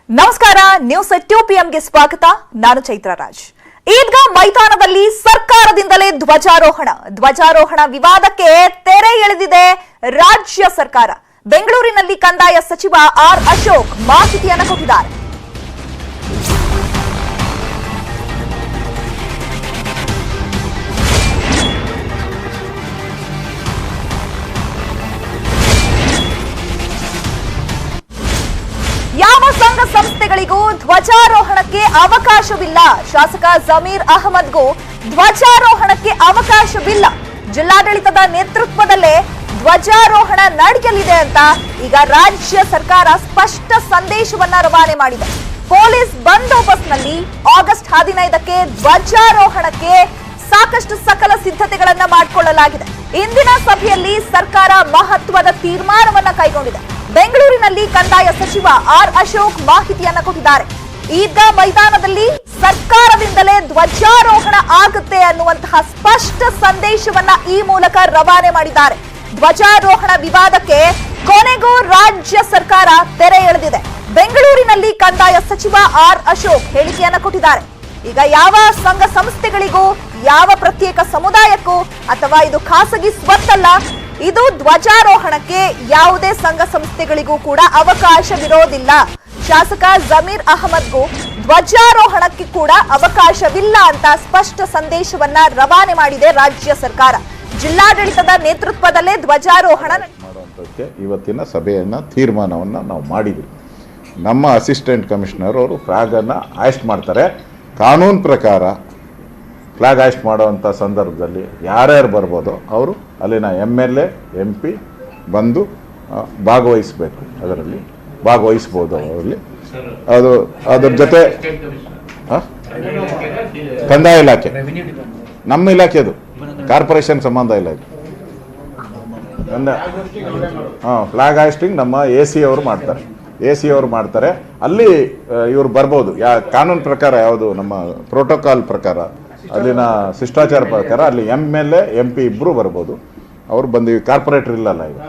ನಮಸ್ಕಾರ news 2 PM ಸ್ವಾಗತ. ನಾನು ಚೈತ್ರ ರಾಜ್. ಈದ್ಗಾ ಮೈದಾನದಲ್ಲಿ ಸರ್ಕಾರದಿಂದಲೇ ಧ್ವಜಾರೋಹಣ ವಿವಾದಕ್ಕೆ ತೆರೆ ಎಳೆದಿದೆ ರಾಜ್ಯ ಸರ್ಕಾರ. ಬೆಂಗಳೂರಿನಲ್ಲಿ ಕಂದಾಯ ಸಚಿವ ಆರ್ ಅಶೋಕ್ ಮಾಹಿತಿಯನ್ನು ಕೊಟ್ಟಿದ್ದಾರೆ. ಯಾವ ಸಂಘ ಸಂಸ್ಥೆಗಳಿಗೂ ಧ್ವಜಾರೋಹಣಕ್ಕೆ ಅವಕಾಶವಿಲ್ಲ. ಶಾಸಕ ಜಮೀರ್ ಅಹಮದ್ಗೂ ಧ್ವಜಾರೋಹಣಕ್ಕೆ ಅವಕಾಶವಿಲ್ಲ. ಜಿಲ್ಲಾಡಳಿತದ ನೇತೃತ್ವದಲ್ಲೇ ಧ್ವಜಾರೋಹಣ ನಡೆಯಲಿದೆ ಅಂತ ಈಗ ರಾಜ್ಯ ಸರ್ಕಾರ ಸ್ಪಷ್ಟ ಸಂದೇಶವನ್ನ ರವಾನೆ ಮಾಡಿದೆ. ಪೊಲೀಸ್ ಬಂದೋಬಸ್ತ್ನಲ್ಲಿ ಆಗಸ್ಟ್ 15ಕ್ಕೆ ಧ್ವಜಾರೋಹಣಕ್ಕೆ ಸಾಕಷ್ಟು ಸಕಲ ಸಿದ್ಧತೆಗಳನ್ನ ಮಾಡಿಕೊಳ್ಳಲಾಗಿದೆ. ಇಂದಿನ ಸಭೆಯಲ್ಲಿ ಸರ್ಕಾರ ಮಹತ್ವದ ತೀರ್ಮಾನವನ್ನ ಕೈಗೊಂಡಿದೆ. ಬೆಂಗಳೂರಿನಲ್ಲಿ ಕಂದಾಯ ಸಚಿವ ಆರ್ ಅಶೋಕ್ ಮಾಹಿತಿಯನ್ನ ಕೊಟ್ಟಿದ್ದಾರೆ. ಈದ್ಗಾ ಮೈದಾನದಲ್ಲಿ ಸರ್ಕಾರದಿಂದಲೇ ಧ್ವಜಾರೋಹಣ ಆಗುತ್ತೆ ಅನ್ನುವಂತಹ ಸ್ಪಷ್ಟ ಸಂದೇಶವನ್ನ ಈ ಮೂಲಕ ರವಾನೆ ಮಾಡಿದ್ದಾರೆ. ಧ್ವಜಾರೋಹಣ ವಿವಾದಕ್ಕೆ ಕೊನೆಗೂ ರಾಜ್ಯ ಸರ್ಕಾರ ತೆರೆ ಎಳೆದಿದೆ. ಬೆಂಗಳೂರಿನಲ್ಲಿ ಕಂದಾಯ ಸಚಿವ ಆರ್ ಅಶೋಕ್ ಹೇಳಿಕೆಯನ್ನ ಕೊಟ್ಟಿದ್ದಾರೆ. ಈಗ ಯಾವ ಸಂಘ ಸಂಸ್ಥೆಗಳಿಗೂ, ಯಾವ ಪ್ರತ್ಯೇಕ ಸಮುದಾಯಕ್ಕೂ ಅಥವಾ ಇದು ಖಾಸಗಿ ಸ್ವತ್ತಲ್ಲ, ಇದು ಧ್ವಜಾರೋಹಣಕ್ಕೆ ಯಾವುದೇ ಸಂಘ ಸಂಸ್ಥೆಗಳಿಗೂ ಕೂಡ ಅವಕಾಶವಿರೋದಿಲ್ಲ. ಶಾಸಕ ಜಮೀರ್ ಅಹಮದ್ಗೂ ಧ್ವಜಾರೋಹಣಕ್ಕೆ ಕೂಡ ಅವಕಾಶವಿಲ್ಲ ಅಂತ ಸ್ಪಷ್ಟ ಸಂದೇಶವನ್ನ ರವಾನೆ ಮಾಡಿದೆ ರಾಜ್ಯ ಸರ್ಕಾರ. ಜಿಲ್ಲಾಡಳಿತದ ನೇತೃತ್ವದಲ್ಲೇ ಧ್ವಜಾರೋಹಣ ಮಾಡುವಂಥದ್ದಕ್ಕೆ ಇವತ್ತಿನ ಸಭೆಯನ್ನ ತೀರ್ಮಾನವನ್ನ ನಾವು ಮಾಡಿದ್ವಿ. ನಮ್ಮ ಅಸಿಸ್ಟೆಂಟ್ ಕಮಿಷನರ್ ಅವರು ಫ್ಲಾಗ್ ಅನ್ನ ಹಾಯಿಸ್ಟ್ ಮಾಡ್ತಾರೆ. ಕಾನೂನು ಪ್ರಕಾರ ಫ್ಲಾಗ್ ಹಾಯಿಸ್ಟ್ ಮಾಡುವಂಥ ಸಂದರ್ಭದಲ್ಲಿ ಯಾರ್ಯಾರು ಬರ್ಬೋದು ಅವರು ಅಲ್ಲಿನ MLA MP ಬಂದು ಭಾಗವಹಿಸಬೇಕು. ಅದರಲ್ಲಿ ಭಾಗವಹಿಸ್ಬೋದು. ಅವರಲ್ಲಿ ಅದ್ರ ಜೊತೆ ಕಂದಾಯ ಇಲಾಖೆ, ನಮ್ಮ ಇಲಾಖೆ, ಅದು ಕಾರ್ಪೊರೇಷನ್ ಸಂಬಂಧ ಇಲ್ಲ. ಇದು ಫ್ಲಾಗ್ ಹಾಯಿಸ್ಟಿಂಗ್ ನಮ್ಮ AC ಅವರು ಮಾಡ್ತಾರೆ. AC ಅವರು ಮಾಡ್ತಾರೆ. ಅಲ್ಲಿ ಇವರು ಬರ್ಬೋದು. ಕಾನೂನು ಪ್ರಕಾರ ಯಾವುದು, ನಮ್ಮ ಪ್ರೋಟೋಕಾಲ್ ಪ್ರಕಾರ, ಅಲ್ಲಿನ ಶಿಷ್ಟಾಚಾರ ಪ್ರಕಾರ ಅಲ್ಲಿ MLA MP ಇಬ್ಬರು ಬರ್ಬೋದು. ಅವರು ಬಂದು ಕಾರ್ಪೊರೇಟರ್ ಇಲ್ಲಲ್ಲ ಈಗ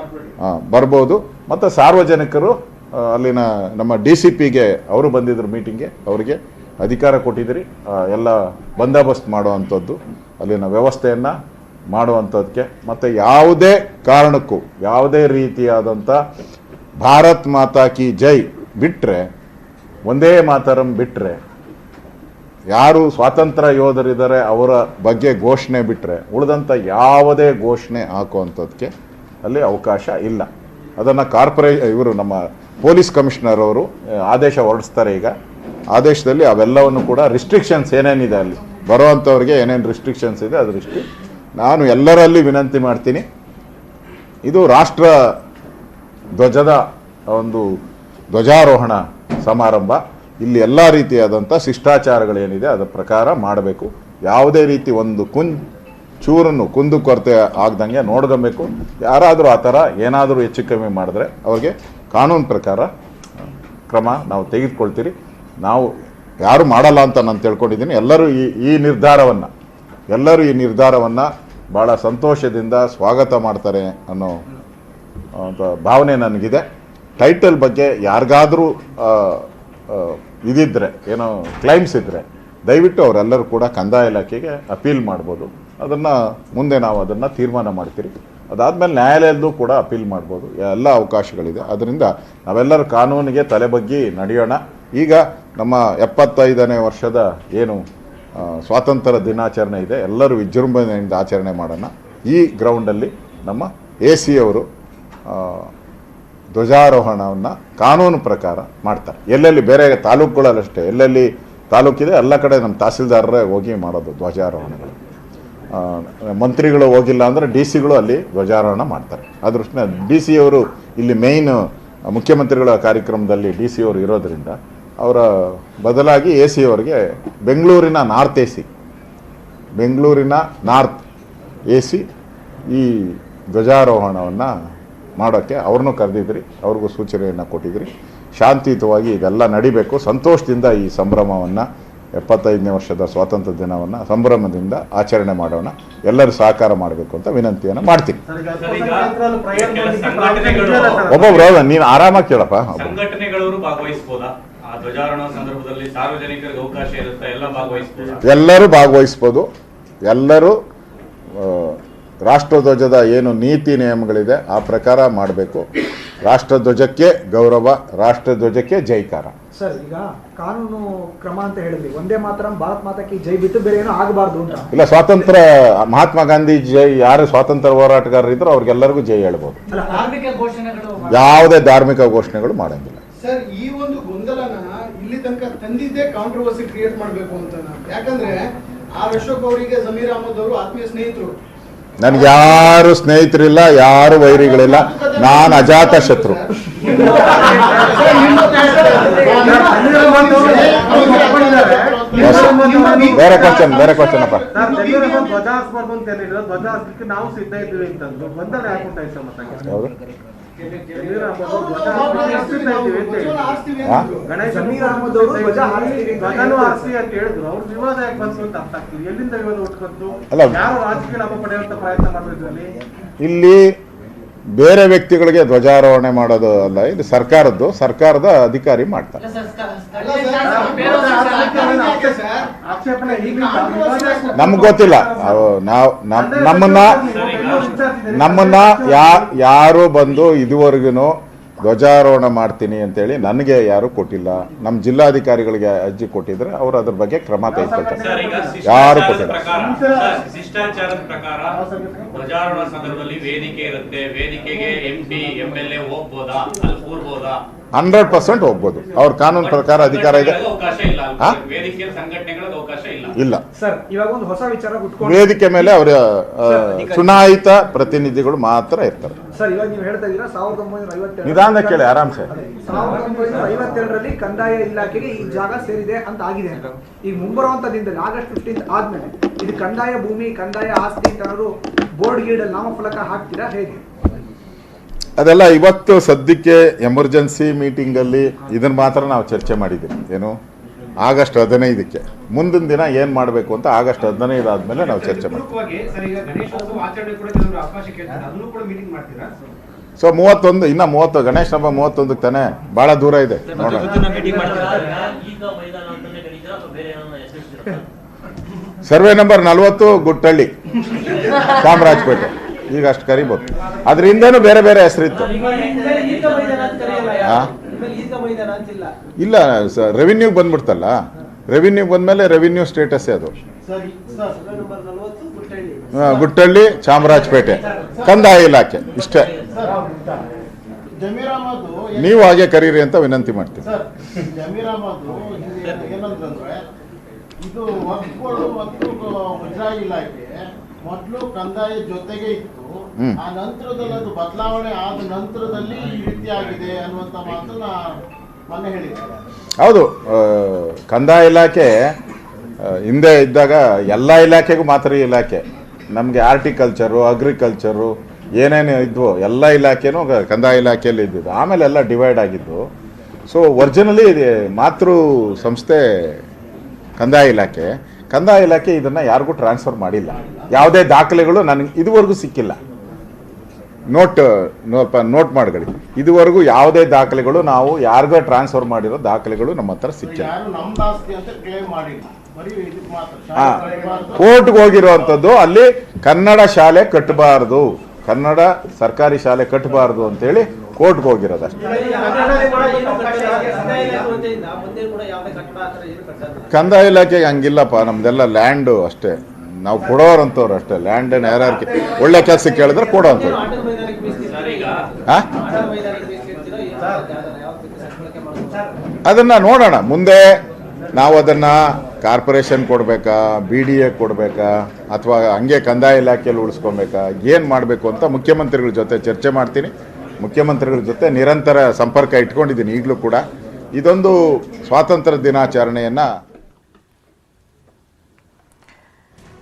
ಬರ್ಬೋದು. ಮತ್ತು ಸಾರ್ವಜನಿಕರು ಅಲ್ಲಿನ ನಮ್ಮ DCPಗೆ ಅವರು ಬಂದಿದ್ರು ಮೀಟಿಂಗ್ಗೆ. ಅವರಿಗೆ ಅಧಿಕಾರ ಕೊಟ್ಟಿದ್ರಿ ಎಲ್ಲ ಬಂದೋಬಸ್ತ್ ಮಾಡುವಂಥದ್ದು, ಅಲ್ಲಿನ ವ್ಯವಸ್ಥೆಯನ್ನು ಮಾಡುವಂಥದ್ದಕ್ಕೆ. ಮತ್ತು ಯಾವುದೇ ಕಾರಣಕ್ಕೂ ಯಾವುದೇ ರೀತಿಯಾದಂಥ ಭಾರತ್ ಮಾತಾ ಕಿ ಜೈ ಬಿಟ್ಟರೆ, ಒಂದೇ ಮಾತರಂ ಬಿಟ್ಟರೆ, ಯಾರು ಸ್ವಾತಂತ್ರ್ಯ ಯೋಧರಿದ್ದಾರೆ ಅವರ ಬಗ್ಗೆ ಘೋಷಣೆ ಬಿಟ್ಟರೆ ಉಳಿದಂಥ ಯಾವುದೇ ಘೋಷಣೆ ಹಾಕುವಂಥದ್ದಕ್ಕೆ ಅಲ್ಲಿ ಅವಕಾಶ ಇಲ್ಲ. ಅದನ್ನು ಇವರು ನಮ್ಮ ಪೊಲೀಸ್ ಕಮಿಷನರ್ ಅವರು ಆದೇಶ ಹೊರಡಿಸ್ತಾರೆ. ಈಗ ಆದೇಶದಲ್ಲಿ ಅವೆಲ್ಲವನ್ನು ಕೂಡ ರಿಸ್ಟ್ರಿಕ್ಷನ್ಸ್ ಏನೇನಿದೆ, ಅಲ್ಲಿ ಬರುವಂಥವ್ರಿಗೆ ಏನೇನು ರಿಸ್ಟ್ರಿಕ್ಷನ್ಸ್ ಇದೆ ಅದು ನಾನು ಎಲ್ಲರಲ್ಲಿ ವಿನಂತಿ ಮಾಡ್ತೀನಿ. ಇದು ರಾಷ್ಟ್ರ ಧ್ವಜದ ಒಂದು ಧ್ವಜಾರೋಹಣ ಸಮಾರಂಭ. ಇಲ್ಲಿ ಎಲ್ಲ ರೀತಿಯಾದಂಥ ಶಿಷ್ಟಾಚಾರಗಳೇನಿದೆ ಅದರ ಪ್ರಕಾರ ಮಾಡಬೇಕು. ಯಾವುದೇ ರೀತಿ ಒಂದು ಚೂರನ್ನು ಕುಂದುಕೊರತೆ ಆಗ್ದಂಗೆ ನೋಡ್ಕೊಬೇಕು. ಯಾರಾದರೂ ಆ ಥರ ಏನಾದರೂ ಹೆಚ್ಚು ಕಮ್ಮಿ ಮಾಡಿದ್ರೆ ಅವ್ರಿಗೆ ಕಾನೂನು ಪ್ರಕಾರ ಕ್ರಮ ನಾವು ತೆಗೆದುಕೊಳ್ತೀರಿ. ನಾವು ಯಾರು ಮಾಡಲ್ಲ ಅಂತ ನಾನು ತಿಳ್ಕೊಂಡಿದ್ದೀನಿ. ಎಲ್ಲರೂ ಈ ನಿರ್ಧಾರವನ್ನು ಭಾಳ ಸಂತೋಷದಿಂದ ಸ್ವಾಗತ ಮಾಡ್ತಾರೆ ಅನ್ನೋ ಭಾವನೆ ನನಗಿದೆ. ಟೈಟಲ್ ಬಗ್ಗೆ ಯಾರಿಗಾದರೂ ಇದಿದ್ರೆ, ಏನೋ ಕ್ಲೈಮ್ಸ್ ಇದ್ದರೆ ದಯವಿಟ್ಟು ಅವರೆಲ್ಲರೂ ಕೂಡ ಕಂದಾಯ ಇಲಾಖೆಗೆ ಅಪೀಲ್ ಮಾಡ್ಬೋದು. ಅದನ್ನು ಮುಂದೆ ನಾವು ಅದನ್ನು ತೀರ್ಮಾನ ಮಾಡ್ತೀರಿ. ಅದಾದಮೇಲೆ ನ್ಯಾಯಾಲಯದಲ್ಲೂ ಕೂಡ ಅಪೀಲ್ ಮಾಡ್ಬೋದು. ಎಲ್ಲ ಅವಕಾಶಗಳಿದೆ. ಅದರಿಂದ ನಾವೆಲ್ಲರೂ ಕಾನೂನಿಗೆ ತಲೆಬಗ್ಗಿ ನಡೆಯೋಣ. ಈಗ ನಮ್ಮ 75ನೇ ವರ್ಷದ ಏನು ಸ್ವಾತಂತ್ರ್ಯ ದಿನಾಚರಣೆ ಇದೆ, ಎಲ್ಲರೂ ವಿಜೃಂಭಣೆಯಿಂದ ಆಚರಣೆ ಮಾಡೋಣ. ಈ ಗ್ರೌಂಡಲ್ಲಿ ನಮ್ಮ AC ಅವರು ಧ್ವಜಾರೋಹಣವನ್ನು ಕಾನೂನು ಪ್ರಕಾರ ಮಾಡ್ತಾರೆ. ಎಲ್ಲೆಲ್ಲಿ ಬೇರೆ ತಾಲೂಕುಗಳಲ್ಲಷ್ಟೇ, ಎಲ್ಲೆಲ್ಲಿ ತಾಲೂಕಿದೆ ಎಲ್ಲ ಕಡೆ ನಮ್ಮ ತಹಸೀಲ್ದಾರರೇ ಹೋಗಿ ಮಾಡೋದು ಧ್ವಜಾರೋಹಣಗಳು. ಮಂತ್ರಿಗಳು ಹೋಗಿಲ್ಲ ಅಂದರೆ DC ಅಲ್ಲಿ ಧ್ವಜಾರೋಹಣ ಮಾಡ್ತಾರೆ. ಅದೃಷ್ಟ DC ಅವರು ಇಲ್ಲಿ ಮೇಯ್ನ್ ಮುಖ್ಯಮಂತ್ರಿಗಳ ಕಾರ್ಯಕ್ರಮದಲ್ಲಿ DC ಅವರು ಇರೋದರಿಂದ ಅವರ ಬದಲಾಗಿ AC ಅವರಿಗೆ ಬೆಂಗಳೂರಿನ ನಾರ್ತ್ AC ಈ ಧ್ವಜಾರೋಹಣವನ್ನು ಮಾಡೋಕ್ಕೆ ಅವ್ರನ್ನೂ ಕರೆದಿದ್ರಿ. ಅವ್ರಿಗೂ ಸೂಚನೆಯನ್ನು ಕೊಟ್ಟಿದ್ರಿ. ಶಾಂತಿಯುತವಾಗಿ ಇದೆಲ್ಲ ನಡಿಬೇಕು. ಸಂತೋಷದಿಂದ ಈ ಸಂಭ್ರಮವನ್ನು 75ನೇ ವರ್ಷದ ಸ್ವಾತಂತ್ರ್ಯ ದಿನವನ್ನು ಸಂಭ್ರಮದಿಂದ ಆಚರಣೆ ಮಾಡೋಣ. ಎಲ್ಲರೂ ಸಹಕಾರ ಮಾಡಬೇಕು ಅಂತ ವಿನಂತಿಯನ್ನು ಮಾಡ್ತೀನಿ. ಒಬ್ಬೊಬ್ರು ನೀನು ಆರಾಮಾಗಿ ಕೇಳಪ್ಪ. ಸಂಘಟನೆಗಳವರು ಭಾಗವಹಿಸಬಹುದಾ? ಆ ಧ್ವಜಾರೋಹಣ ಸಂದರ್ಭದಲ್ಲಿ ಸಾರ್ವಜನಿಕರಿಗೆ ಅವಕಾಶ ಇರುತ್ತೆ, ಎಲ್ಲ ಭಾಗವಹಿಸಬಹುದು. ಎಲ್ಲರೂ ಭಾಗವಹಿಸ್ಬೋದು. ಎಲ್ಲರೂ ರಾಷ್ಟ್ರಧ್ವಜದ ಏನು ನೀತಿ ನಿಯಮಗಳಿದೆ ಆ ಪ್ರಕಾರ ಮಾಡಬೇಕು. ರಾಷ್ಟ್ರಧ್ವಜಕ್ಕೆ ಗೌರವ, ರಾಷ್ಟ್ರಧ್ವಜಕ್ಕೆ ಜೈಕಾರ. ಸರ್, ಈಗ ಕಾನೂನು ಕ್ರಮ ಅಂತ ಹೇಳಿದ್ವಿ, ಒಂದೇ ಮಾತ್ರ ಭಾರತ್ ಮಾತಾ ಕಿ ಜೈ ಬಿಟ್ಟು ಬೇರೆ ಏನೋ ಆಗಬಾರ್ದು ಅಂತ. ಇಲ್ಲ, ಸ್ವಾತಂತ್ರ್ಯ ಮಹಾತ್ಮ ಗಾಂಧಿ ಜೈ, ಯಾರು ಸ್ವಾತಂತ್ರ್ಯ ಹೋರಾಟಗಾರರು ಇದ್ರು ಅವ್ರಿಗೆಲ್ಲರಿಗೂ ಜೈ ಹೇಳ್ಬೋದು. ಯಾವುದೇ ಧಾರ್ಮಿಕ ಘೋಷಣೆಗಳು ಮಾಡಂಗಿಲ್ಲ. ಸರ್, ಈ ಒಂದು ಗೊಂದಲನ ಇಲ್ಲಿ ತನಕ ತಂದಿದ್ದೇ ಕಾಂಟ್ರವರ್ಸಿ ಕ್ರಿಯೇಟ್ ಮಾಡಬೇಕು ಅಂತ. ಯಾಕಂದ್ರೆ ಆರ್ ಅಶೋಕ್ ಅವರಿಗೆ ಜಮೀರ್ ಅಹಮದ್ ಅವರು ಆತ್ಮೀಯ ಸ್ನೇಹಿತರು. ನನ್ಗೆ ಯಾರು ಸ್ನೇಹಿತರಿಲ್ಲ, ಯಾರು ವೈರಿಗಳಿಲ್ಲ, ನಾನು ಅಜಾತ ಶತ್ರು. ಬೇರೆ ಕ್ವಶನ್ ಅಪ್ಪ. ಧ್ವಜ ಹಾರಿಸಬಾರ್ದು ಅಂತ ಹೇಳಿದ್ರು, ಧ್ವಜ ಹಾರಿಸಲಿಕ್ಕೆ ನಾವು ಸಿದ್ಧ ಇದ್ದೀವಿ ಅಂತಂದ್ರು. ಗೊಂದಲ ಯಾಕೆ ಮತ್ತೆ ಹೌದು, ಜಮೀರ್ ಅಹಮದ್ ಅವರು ಧ್ವಜ ಹಾರಿಸ್ತೀವಿ ಅಂತ ಹೇಳಿದ್ರು. ಅವ್ರು ವಿವಾದ ಯಾಕೆ ಬಂತು ಅಂತ ಅರ್ಥ ಆಗ್ತಿದೆ. ಎಲ್ಲಿಂದ ವಿವಾದ ಉಟ್ಕೊಂತು? ಅಲ್ಲ, ಯಾರು ರಾಜಕೀಯ ಲಾಭ ಪಡೆಯುವಂತ ಪ್ರಯತ್ನ ಮಾಡಿದ್ರಲ್ಲಿ ಇಲ್ಲಿ ಬೇರೆ ವ್ಯಕ್ತಿಗಳಿಗೆ ಧ್ವಜಾರೋಹಣೆ ಮಾಡೋದು ಅಲ್ಲ, ಇದು ಸರ್ಕಾರದ ಅಧಿಕಾರಿ ಮಾಡ್ತಾರೆ. ಆಕ್ಷೇಪಣೆ ನಮ್ಗೆ ಗೊತ್ತಿಲ್ಲ. ನಮ್ಮನ್ನ ಯಾರು ಬಂದು ಇದುವರೆಗೂ ಧ್ವಜಾರೋಹಣ ಮಾಡ್ತೀನಿ ಅಂತೇಳಿ ನನಗೆ ಯಾರು ಕೊಟ್ಟಿಲ್ಲ. ನಮ್ಮ ಜಿಲ್ಲಾಧಿಕಾರಿಗಳಿಗೆ ಅರ್ಜಿ ಕೊಟ್ಟಿದ್ರೆ ಅವರು ಅದ್ರ ಬಗ್ಗೆ ಕ್ರಮ ತೆಗೆದುಕೊಳ್ತಾರೆ. ಯಾರು ಕೊಟ್ಟಿಲ್ಲ. ಶಿಷ್ಟಾಚಾರದ ಪ್ರಕಾರ ಧ್ವಜಾರೋಹಣ ಸಂದರ್ಭದಲ್ಲಿ ವೇದಿಕೆ ಇರುತ್ತೆ, ವೇದಿಕೆಗೆ MP MLA ಹೋಗ್ಬೋದಾ, ಅಲ್ಲಿ ಕೂರ್ಬೋದಾ? 100% ಹೋಗ್ಬೋದು. ಅವ್ರ ಕಾನೂನು ಪ್ರಕಾರ ಅಧಿಕಾರ ಇದೆ. ಅವಕಾಶ ಇಲ್ಲ, ವೇದಿಕೆ ಸಂಘಟನೆಗಳಿಗೆ ಅವಕಾಶ ಇಲ್ಲ. ಸರ್, ಇವಾಗ ಒಂದು ಹೊಸ ವಿಚಾರ ಉಟ್ಕೊಂಡು ವೇದಿಕೆ ಮೇಲೆ ಅವರ ಚುನಾಯಿತ ಪ್ರತಿನಿಧಿಗಳು ಮಾತ್ರ ಇರ್ತಾರೆ. ಸರ್, ಇವಾಗ ನೀವು ಹೇಳ್ತಾ ಇದ್ದೀರಾ 1952 ನಿಧಾನ ಕೇಳಿ, ಆರಾಮ್ಸೆ. 1952ರಲ್ಲಿ ಕಂದಾಯ ಇಲಾಖೆಗೆ ಈ ಜಾಗ ಸೇರಿದೆ ಅಂತ ಆಗಿದೆ. ಈಗ ಮುಂಬರುವಂತ ದಿನದಲ್ಲಿ ಆಗಸ್ಟ್ 15 ಆದ್ಮೇಲೆ ಇದು ಕಂದಾಯ ಭೂಮಿ, ಕಂದಾಯ ಆಸ್ತಿ ಅಂತ ಏನಾದ್ರು ಬೋರ್ಡ್ ಗೀಡಲ್ಲಿ ನಾಮಫಲಕ ಹಾಕ್ತೀರಾ, ಹೇಗೆ? ಅದೆಲ್ಲ ಇವತ್ತು ಸದ್ಯಕ್ಕೆ ಎಮರ್ಜೆನ್ಸಿ ಮೀಟಿಂಗಲ್ಲಿ ಇದನ್ನ ಮಾತ್ರ ನಾವು ಚರ್ಚೆ ಮಾಡಿದ್ದೀವಿ. ಏನು, ಆಗಸ್ಟ್ 15ಕ್ಕೆ. ಮುಂದಿನ ದಿನ ಏನು ಮಾಡಬೇಕು ಅಂತ ಆಗಸ್ಟ್ 15 ಆದಮೇಲೆ ನಾವು ಚರ್ಚೆ ಮಾಡ್ತೀವಿ. ಸೊ 31, ಇನ್ನು 30 ಗಣೇಶ ಹಬ್ಬ 31ಕ್ಕೆ ತಾನೆ, ಭಾಳ ದೂರ ಇದೆ. ನೋಡೋಣ. Survey number 40 Guttahalli, Chamarajpet. ಈಗ ಅಷ್ಟು ಕರಿಬೋದು. ಅದ್ರ ಹಿಂದೆನೂ ಬೇರೆ ಬೇರೆ ಹೆಸರಿತ್ತು. ಇಲ್ಲ, ರೆವಿನ್ಯೂಗೆ ಬಂದ್ಬಿಡ್ತಲ್ಲ. ರೆವಿನ್ಯೂ ಬಂದ್ಮೇಲೆ ರೆವಿನ್ಯೂ ಸ್ಟೇಟಸ್ ಅದು. ಗುಟ್ಟಳ್ಳಿ, ಚಾಮರಾಜಪೇಟೆ, ಕಂದಾಯ ಇಲಾಖೆ, ಇಷ್ಟೇ. ಜಮೀರ್ ಅಹಮದ್ ನೀವು ಹಾಗೆ ಕರೀರಿ ಅಂತ ವಿನಂತಿ ಮಾಡ್ತೀನಿ. ಜಮೀರ್ ಅಹಮದ್ ಏನಂತಂದ್ರೆ, ಇದು ವಕ್ಫ್ಗಳು ಮತ್ತು ಮುಜರಾಯಿ ಇಲಾಖೆ ಮೊದಲು ಕಂದಾಯ ಜೊತೆಗೆ ಇತ್ತು. ಆ ನಂತರದಲ್ಲಿ ಅದು ಬದಲಾವಣೆ ಆದ ನಂತರದಲ್ಲಿ ಈ ರೀತಿ ಆಗಿದೆ ಅನ್ನುವಂತ ಮಾತನ್ನ ಮೊನ್ನೆ ಹೇಳಿದ್ದಾರೆ. ಹೌದು, ಕಂದಾಯ ಇಲಾಖೆ ಹಿಂದೆ ಇದ್ದಾಗ ಎಲ್ಲ ಇಲಾಖೆಗೂ ಮಾತ್ರ ಇಲಾಖೆ. ನಮಗೆ ಆರ್ಟಿಕಲ್ಚರು, ಅಗ್ರಿಕಲ್ಚರು ಏನೇನು ಇದ್ವು ಎಲ್ಲ ಇಲಾಖೆನೂ ಕಂದಾಯ ಇಲಾಖೆಯಲ್ಲಿ ಇದ್ದಿದ್ದು. ಆಮೇಲೆ ಎಲ್ಲ ಡಿವೈಡ್ ಆಗಿದ್ದು. ಸೊ ಒರಿಜಿನಲಿ ಮಾತೃ ಸಂಸ್ಥೆ ಕಂದಾಯ ಇಲಾಖೆ ಇದನ್ನು ಯಾರಿಗೂ ಟ್ರಾನ್ಸ್ಫರ್ ಮಾಡಿಲ್ಲ. ಯಾವುದೇ ದಾಖಲೆಗಳು ನನಗೆ ಇದುವರೆಗೂ ಸಿಕ್ಕಿಲ್ಲ. ನೋಟ್ ಮಾಡ್ಕೊಳ್ಳಿ, ಇದುವರೆಗೂ ಯಾವುದೇ ದಾಖಲೆಗಳು ನಾವು ಯಾರಿಗೋ ಟ್ರಾನ್ಸ್ಫರ್ ಮಾಡಿರೋ ದಾಖಲೆಗಳು ನಮ್ಮ ಹತ್ರ ಸಿಕ್ಕಿಲ್ಲ. ಕೋರ್ಟ್ಗೆ ಹೋಗಿರುವಂಥದ್ದು ಅಲ್ಲಿ ಕನ್ನಡ ಶಾಲೆ ಕಟ್ಟಬಾರ್ದು, ಕನ್ನಡ ಸರ್ಕಾರಿ ಶಾಲೆ ಕಟ್ಟಬಾರ್ದು ಅಂತೇಳಿ ಕೋರ್ಟ್ಗೆ ಹೋಗಿರೋದಷ್ಟೇ. ಕಂದಾಯ ಇಲಾಖೆಗೆ ಹಂಗಿಲ್ಲಪ್ಪ, ನಮ್ದೆಲ್ಲ ಲ್ಯಾಂಡು ಅಷ್ಟೇ. ನಾವು ಕೊಡೋರಂಥವ್ರು ಅಷ್ಟೇ. ಲ್ಯಾಂಡ್ ಯಾರ್ಯಾರಿಗೆ ಒಳ್ಳೆ ಕೆಲಸ ಕೇಳಿದ್ರೆ ಕೊಡೋವಂಥವ್ರು. ಅದನ್ನ ನೋಡೋಣ ಮುಂದೆ. ನಾವು ಅದನ್ನ ಕಾರ್ಪೊರೇಷನ್ ಕೊಡಬೇಕಾ, BDA ಕೊಡಬೇಕಾ, ಅಥವಾ ಹಂಗೆ ಕಂದಾಯ ಇಲಾಖೆಯಲ್ಲಿ ಉಳಿಸ್ಕೊಬೇಕಾ, ಏನು ಮಾಡಬೇಕು ಅಂತ ಮುಖ್ಯಮಂತ್ರಿಗಳ ಜೊತೆ ಚರ್ಚೆ ಮಾಡ್ತೀನಿ. ಮುಖ್ಯಮಂತ್ರಿಗಳ ಜೊತೆ ನಿರಂತರ ಸಂಪರ್ಕ ಇಟ್ಕೊಂಡಿದ್ದೀನಿ ಈಗಲೂ ಕೂಡ. ಇದೊಂದು ಸ್ವಾತಂತ್ರ್ಯ ದಿನಾಚರಣೆಯನ್ನು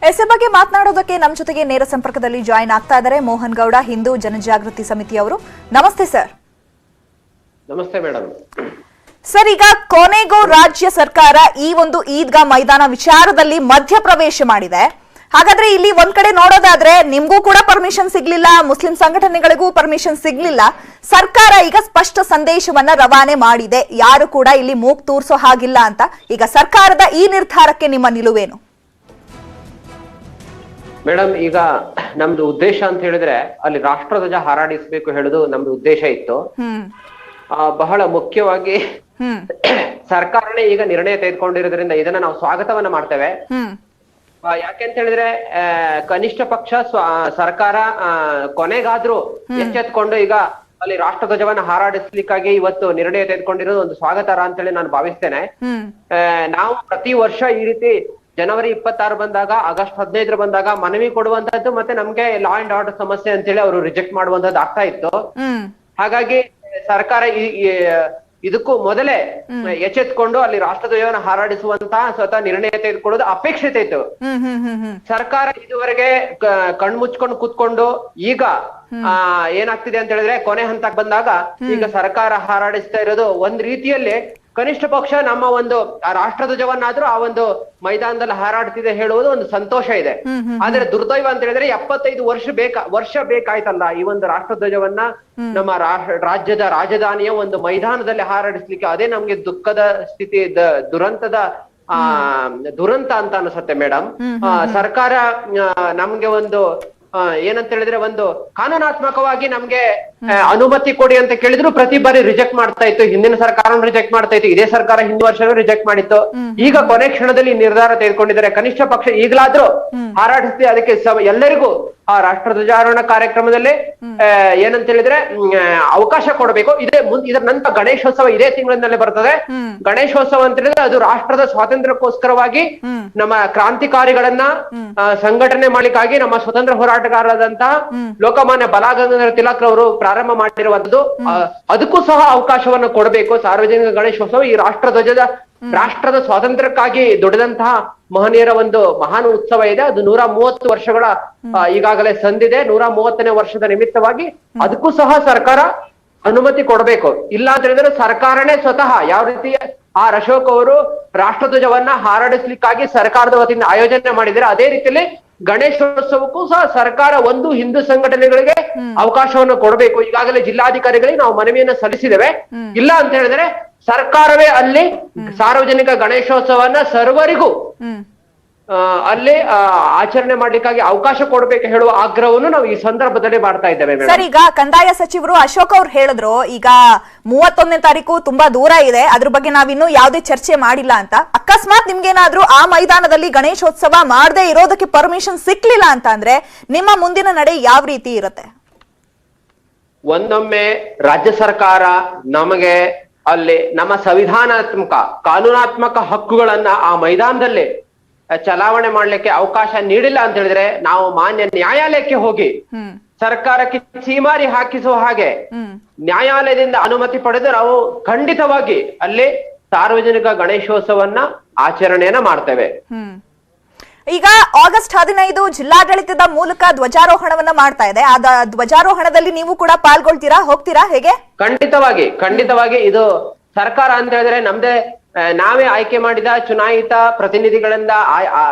ಎಸ್ ಬಗ್ಗೆ ಮಾತನಾಡೋದಕ್ಕೆ ನಮ್ಮ ಜೊತೆಗೆ ನೇರ ಸಂಪರ್ಕದಲ್ಲಿ ಜಾಯಿನ್ ಆಗ್ತಾ ಇದ್ದಾರೆ ಮೋಹನ್ ಗೌಡ, ಹಿಂದೂ ಜನಜಾಗೃತಿ ಸಮಿತಿಯವರು. ನಮಸ್ತೆ ಸರ್. ನಮಸ್ತೆ ಮೇಡಮ್. ಸರ್, ಈಗ ಕೊನೆಗೂ ರಾಜ್ಯ ಸರ್ಕಾರ ಈ ಒಂದು ಈದ್ಗಾ ಮೈದಾನ ವಿಚಾರದಲ್ಲಿ ಮಧ್ಯಪ್ರವೇಶ ಮಾಡಿದೆ. ಹಾಗಾದ್ರೆ ಇಲ್ಲಿ ಒಂದ್ ಕಡೆ ನೋಡೋದಾದ್ರೆ ನಿಮ್ಗೂ ಕೂಡ ಪರ್ಮಿಷನ್ ಸಿಗ್ಲಿಲ್ಲ, ಮುಸ್ಲಿಂ ಸಂಘಟನೆಗಳಿಗೂ ಪರ್ಮಿಷನ್ ಸಿಗ್ಲಿಲ್ಲ. ಸರ್ಕಾರ ಈಗ ಸ್ಪಷ್ಟ ಸಂದೇಶವನ್ನ ರವಾನೆ ಮಾಡಿದೆ, ಯಾರು ಕೂಡ ಇಲ್ಲಿ ಮೂಗ್ ತೂರ್ಸೋ ಹಾಗಿಲ್ಲ ಅಂತ. ಈಗ ಸರ್ಕಾರದ ಈ ನಿರ್ಧಾರಕ್ಕೆ ನಿಮ್ಮ ನಿಲುವೇನು? ಮೇಡಮ್, ಈಗ ನಮ್ದು ಉದ್ದೇಶ ಅಂತ ಹೇಳಿದ್ರೆ ಅಲ್ಲಿ ರಾಷ್ಟ್ರಧ್ವಜ ಹಾರಾಡಿಸ್ಬೇಕು ಹೇಳುದು ನಮ್ದು ಉದ್ದೇಶ ಇತ್ತು. ಬಹಳ ಮುಖ್ಯವಾಗಿ ಸರ್ಕಾರನೇ ಈಗ ನಿರ್ಣಯ ತೆಗೆದುಕೊಂಡಿರೋದ್ರಿಂದ ಇದನ್ನ ನಾವು ಸ್ವಾಗತವನ್ನ ಮಾಡ್ತೇವೆ. ಯಾಕೆಂತ ಹೇಳಿದ್ರೆ ಕನಿಷ್ಠ ಪಕ್ಷ ಸರ್ಕಾರ ಕೊನೆಗಾದ್ರೂ ಎಚ್ಚೆತ್ಕೊಂಡು ಈಗ ಅಲ್ಲಿ ರಾಷ್ಟ್ರಧ್ವಜವನ್ನ ಹಾರಾಡಿಸ್ಲಿಕ್ಕಾಗಿ ಇವತ್ತು ನಿರ್ಣಯ ತೆಗೆದುಕೊಂಡಿರೋದು ಒಂದು ಸ್ವಾಗತಾರ್ಹ ಅಂತೇಳಿ ನಾನು ಭಾವಿಸ್ತೇನೆ. ನಾವು ಪ್ರತಿ ವರ್ಷ ಈ ರೀತಿ ಜನವರಿ 26 ಬಂದಾಗ, ಆಗಸ್ಟ್ 15 ಬಂದಾಗ ಮನವಿ ಕೊಡುವಂತದ್ದು ಮತ್ತೆ ನಮ್ಗೆ ಲಾ ಅಂಡ್ ಆರ್ಡರ್ ಸಮಸ್ಯೆ ಅಂತೇಳಿ ಅವರು ರಿಜೆಕ್ಟ್ ಮಾಡುವಂತದ್ದು ಆಗ್ತಾ ಇತ್ತು. ಹಾಗಾಗಿ ಸರ್ಕಾರ ಇದಕ್ಕೂ ಮೊದಲೇ ಎಚ್ಚೆತ್ಕೊಂಡು ಅಲ್ಲಿ ರಾಷ್ಟ್ರಧ್ವಜವನ್ನು ಹಾರಾಡಿಸುವಂತಹ ಸ್ವತಃ ನಿರ್ಣಯ ತೆಗೆದುಕೊಳ್ಳೋದು ಅಪೇಕ್ಷಿತ ಇತ್ತು. ಸರ್ಕಾರ ಇದುವರೆಗೆ ಕಣ್ಮುಚ್ಕೊಂಡು ಕೂತ್ಕೊಂಡು ಈಗ ಏನಾಗ್ತಿದೆ ಅಂತ ಹೇಳಿದ್ರೆ ಕೊನೆ ಹಂತಕ್ಕೆ ಬಂದಾಗ ಈಗ ಸರ್ಕಾರ ಹಾರಾಡಿಸ್ತಾ ಇರೋದು ಒಂದ್ ರೀತಿಯಲ್ಲಿ ಕನಿಷ್ಠ ಪಕ್ಷ ನಮ್ಮ ಒಂದು ರಾಷ್ಟ್ರಧ್ವಜವನ್ನಾದ್ರೂ ಆ ಒಂದು ಮೈದಾನದಲ್ಲಿ ಹಾರಾಡ್ತಿದೆ ಹೇಳುವುದು ಒಂದು ಸಂತೋಷ ಇದೆ. ಆದ್ರೆ ದುರ್ದೈವ ಅಂತ ಹೇಳಿದ್ರೆ 75 ವರ್ಷ ಬೇಕಾಯ್ತಲ್ಲ ಈ ಒಂದು ರಾಷ್ಟ್ರಧ್ವಜವನ್ನ ನಮ್ಮ ರಾಜ್ಯದ ರಾಜಧಾನಿಯ ಒಂದು ಮೈದಾನದಲ್ಲಿ ಹಾರಾಡಿಸ್ಲಿಕ್ಕೆ. ಅದೇ ನಮ್ಗೆ ದುಃಖದ ಸ್ಥಿತಿ, ದುರಂತ ಅಂತ ಅನ್ಸುತ್ತೆ ಮೇಡಮ್. ಸರ್ಕಾರ ನಮ್ಗೆ ಒಂದು ಏನಂತ ಹೇಳಿದ್ರೆ ಒಂದು ಕಾನೂನಾತ್ಮಕವಾಗಿ ನಮ್ಗೆ ಅನುಮತಿ ಕೊಡಿ ಅಂತ ಕೇಳಿದ್ರು ಪ್ರತಿ ಬಾರಿ ರಿಜೆಕ್ಟ್ ಮಾಡ್ತಾ ಇತ್ತು. ಹಿಂದಿನ ಸರ್ಕಾರ ರಿಜೆಕ್ಟ್ ಮಾಡ್ತಾ ಇತ್ತು, ಇದೇ ಸರ್ಕಾರ ಹಿಂದಿನ ವರ್ಷ ರಿಜೆಕ್ಟ್ ಮಾಡಿತ್ತು. ಈಗ ಕೊನೆ ಕ್ಷಣದಲ್ಲಿ ನಿರ್ಧಾರ ತೆಗೆದುಕೊಂಡಿದ್ದಾರೆ. ಕನಿಷ್ಠ ಪಕ್ಷ ಈಗಲಾದ್ರೂ ಹಾರಾಡಿಸ್ತಿ ಅದಕ್ಕೆ ಎಲ್ಲರಿಗೂ ಆ ರಾಷ್ಟ್ರಧ್ವಜಾರೋಹಣ ಕಾರ್ಯಕ್ರಮದಲ್ಲಿ ಏನಂತ ಹೇಳಿದ್ರೆ ಅವಕಾಶ ಕೊಡಬೇಕು. ಇದರ ನಂತರ ಗಣೇಶೋತ್ಸವ ಇದೇ ತಿಂಗಳಿನಲ್ಲೇ ಬರ್ತದೆ. ಗಣೇಶೋತ್ಸವ ಅಂತ ಹೇಳಿದ್ರೆ ಅದು ರಾಷ್ಟ್ರದ ಸ್ವಾತಂತ್ರ್ಯಕ್ಕೋಸ್ಕರವಾಗಿ ನಮ್ಮ ಕ್ರಾಂತಿಕಾರಿಗಳನ್ನ ಸಂಘಟನೆ ಮಾಡ್ಲಿಕ್ಕಾಗಿ ನಮ್ಮ ಸ್ವತಂತ್ರ ಹೋರಾಟಗಾರರಾದಂತಹ ಲೋಕಮಾನ್ಯ ಬಾಲಗಂಗಾಧರ ತಿಲಕ್ ಅವರು ಪ್ರಾರಂಭ ಮಾಡಿರುವಂತದ್ದು. ಅದಕ್ಕೂ ಸಹ ಅವಕಾಶವನ್ನು ಕೊಡಬೇಕು. ಸಾರ್ವಜನಿಕ ಗಣೇಶೋತ್ಸವ ಈ ರಾಷ್ಟ್ರದ ಸ್ವಾತಂತ್ರ್ಯಕ್ಕಾಗಿ ದುಡಿದಂತಹ ಮಹನೀಯರ ಒಂದು ಮಹಾನ್ ಉತ್ಸವ ಇದೆ. ಅದು 130 ವರ್ಷಗಳ ಈಗಾಗಲೇ ಸಂದಿದೆ. 130ನೇ ವರ್ಷದ ನಿಮಿತ್ತವಾಗಿ ಅದಕ್ಕೂ ಸಹ ಸರ್ಕಾರ ಅನುಮತಿ ಕೊಡಬೇಕು. ಇಲ್ಲ ಅಂತ ಹೇಳಿದ್ರೆ ಸರ್ಕಾರನೇ ಸ್ವತಃ ಯಾವ ರೀತಿ ಆರ್ ಅಶೋಕ್ ಅವರು ರಾಷ್ಟ್ರಧ್ವಜವನ್ನ ಹಾರಾಡಿಸ್ಲಿಕ್ಕಾಗಿ ಸರ್ಕಾರದ ವತಿಯಿಂದ ಆಯೋಜನೆ ಮಾಡಿದರೆ ಅದೇ ರೀತಿಯಲ್ಲಿ ಗಣೇಶೋತ್ಸವಕ್ಕೂ ಸಹ ಸರ್ಕಾರ ಒಂದು ಹಿಂದೂ ಸಂಘಟನೆಗಳಿಗೆ ಅವಕಾಶವನ್ನು ಕೊಡಬೇಕು. ಈಗಾಗಲೇ ಜಿಲ್ಲಾಧಿಕಾರಿಗಳಿಗೆ ನಾವು ಮನವಿಯನ್ನ ಸಲ್ಲಿಸಿದ್ದೇವೆ. ಇಲ್ಲ ಅಂತ ಹೇಳಿದ್ರೆ ಸರ್ಕಾರವೇ ಅಲ್ಲಿ ಸಾರ್ವಜನಿಕ ಗಣೇಶೋತ್ಸವನ್ನ ಸರ್ವರಿಗೂ ಅಲ್ಲಿ ಆಚರಣೆ ಮಾಡ್ಲಿಕ್ಕಾಗಿ ಅವಕಾಶ ಕೊಡ್ಬೇಕು ಹೇಳುವ ಆಗ್ರಹವನ್ನು ನಾವು ಈ ಸಂದರ್ಭದಲ್ಲಿ ಮಾಡ್ತಾ ಇದ್ದೇವೆ. ಸರ್, ಈಗ ಕಂದಾಯ ಸಚಿವರು ಅಶೋಕ್ ಅವ್ರು ಹೇಳಿದ್ರು ಈಗ 31ನೇ ತಾರೀಕು ತುಂಬಾ ದೂರ ಇದೆ, ಅದ್ರ ಬಗ್ಗೆ ನಾವಿನ್ನೂ ಯಾವುದೇ ಚರ್ಚೆ ಮಾಡಿಲ್ಲ ಅಂತ. ಅಕಸ್ಮಾತ್ ನಿಮ್ಗೇನಾದ್ರೂ ಆ ಮೈದಾನದಲ್ಲಿ ಗಣೇಶೋತ್ಸವ ಮಾಡದೇ ಇರೋದಕ್ಕೆ ಪರ್ಮಿಷನ್ ಸಿಕ್ಲಿಲ್ಲ ಅಂತ ಅಂದ್ರೆ ನಿಮ್ಮ ಮುಂದಿನ ನಡೆ ಯಾವ ರೀತಿ ಇರುತ್ತೆ? ಒಂದೊಮ್ಮೆ ರಾಜ್ಯ ಸರ್ಕಾರ ನಮಗೆ ಅಲ್ಲಿ ನಮ್ಮ ಸಂವಿಧಾನಾತ್ಮಕ ಕಾನೂನಾತ್ಮಕ ಹಕ್ಕುಗಳನ್ನ ಆ ಮೈದಾನದಲ್ಲಿ ಚಲಾವಣೆ ಮಾಡ್ಲಿಕ್ಕೆ ಅವಕಾಶ ನೀಡಿಲ್ಲ ಅಂತ ಹೇಳಿದ್ರೆ ನಾವು ಮಾನ್ಯ ನ್ಯಾಯಾಲಯಕ್ಕೆ ಹೋಗಿ ಸರ್ಕಾರಕ್ಕೆ ಚೀಮಾರಿ ಹಾಕಿಸುವ ಹಾಗೆ ನ್ಯಾಯಾಲಯದಿಂದ ಅನುಮತಿ ಪಡೆದು ನಾವು ಖಂಡಿತವಾಗಿ ಅಲ್ಲಿ ಸಾರ್ವಜನಿಕ ಗಣೇಶೋತ್ಸವನ್ನ ಆಚರಣೆಯನ್ನ ಮಾಡ್ತೇವೆ. ಈಗ ಆಗಸ್ಟ್ 15 ಜಿಲ್ಲಾಡಳಿತದ ಮೂಲಕ ಧ್ವಜಾರೋಹಣವನ್ನ ಮಾಡ್ತಾ ಇದೆ. ಆ ಧ್ವಜಾರೋಹಣದಲ್ಲಿ ನೀವು ಕೂಡ ಪಾಲ್ಗೊಳ್ತೀರಾ, ಹೋಗ್ತೀರಾ, ಹೇಗೆ? ಖಂಡಿತವಾಗಿ ಇದು ಸರ್ಕಾರ ಅಂತ ಹೇಳಿದ್ರೆ ನಮ್ದೇ ನಾವೇ ಆಯ್ಕೆ ಮಾಡಿದ ಚುನಾಯಿತ ಪ್ರತಿನಿಧಿಗಳಿಂದ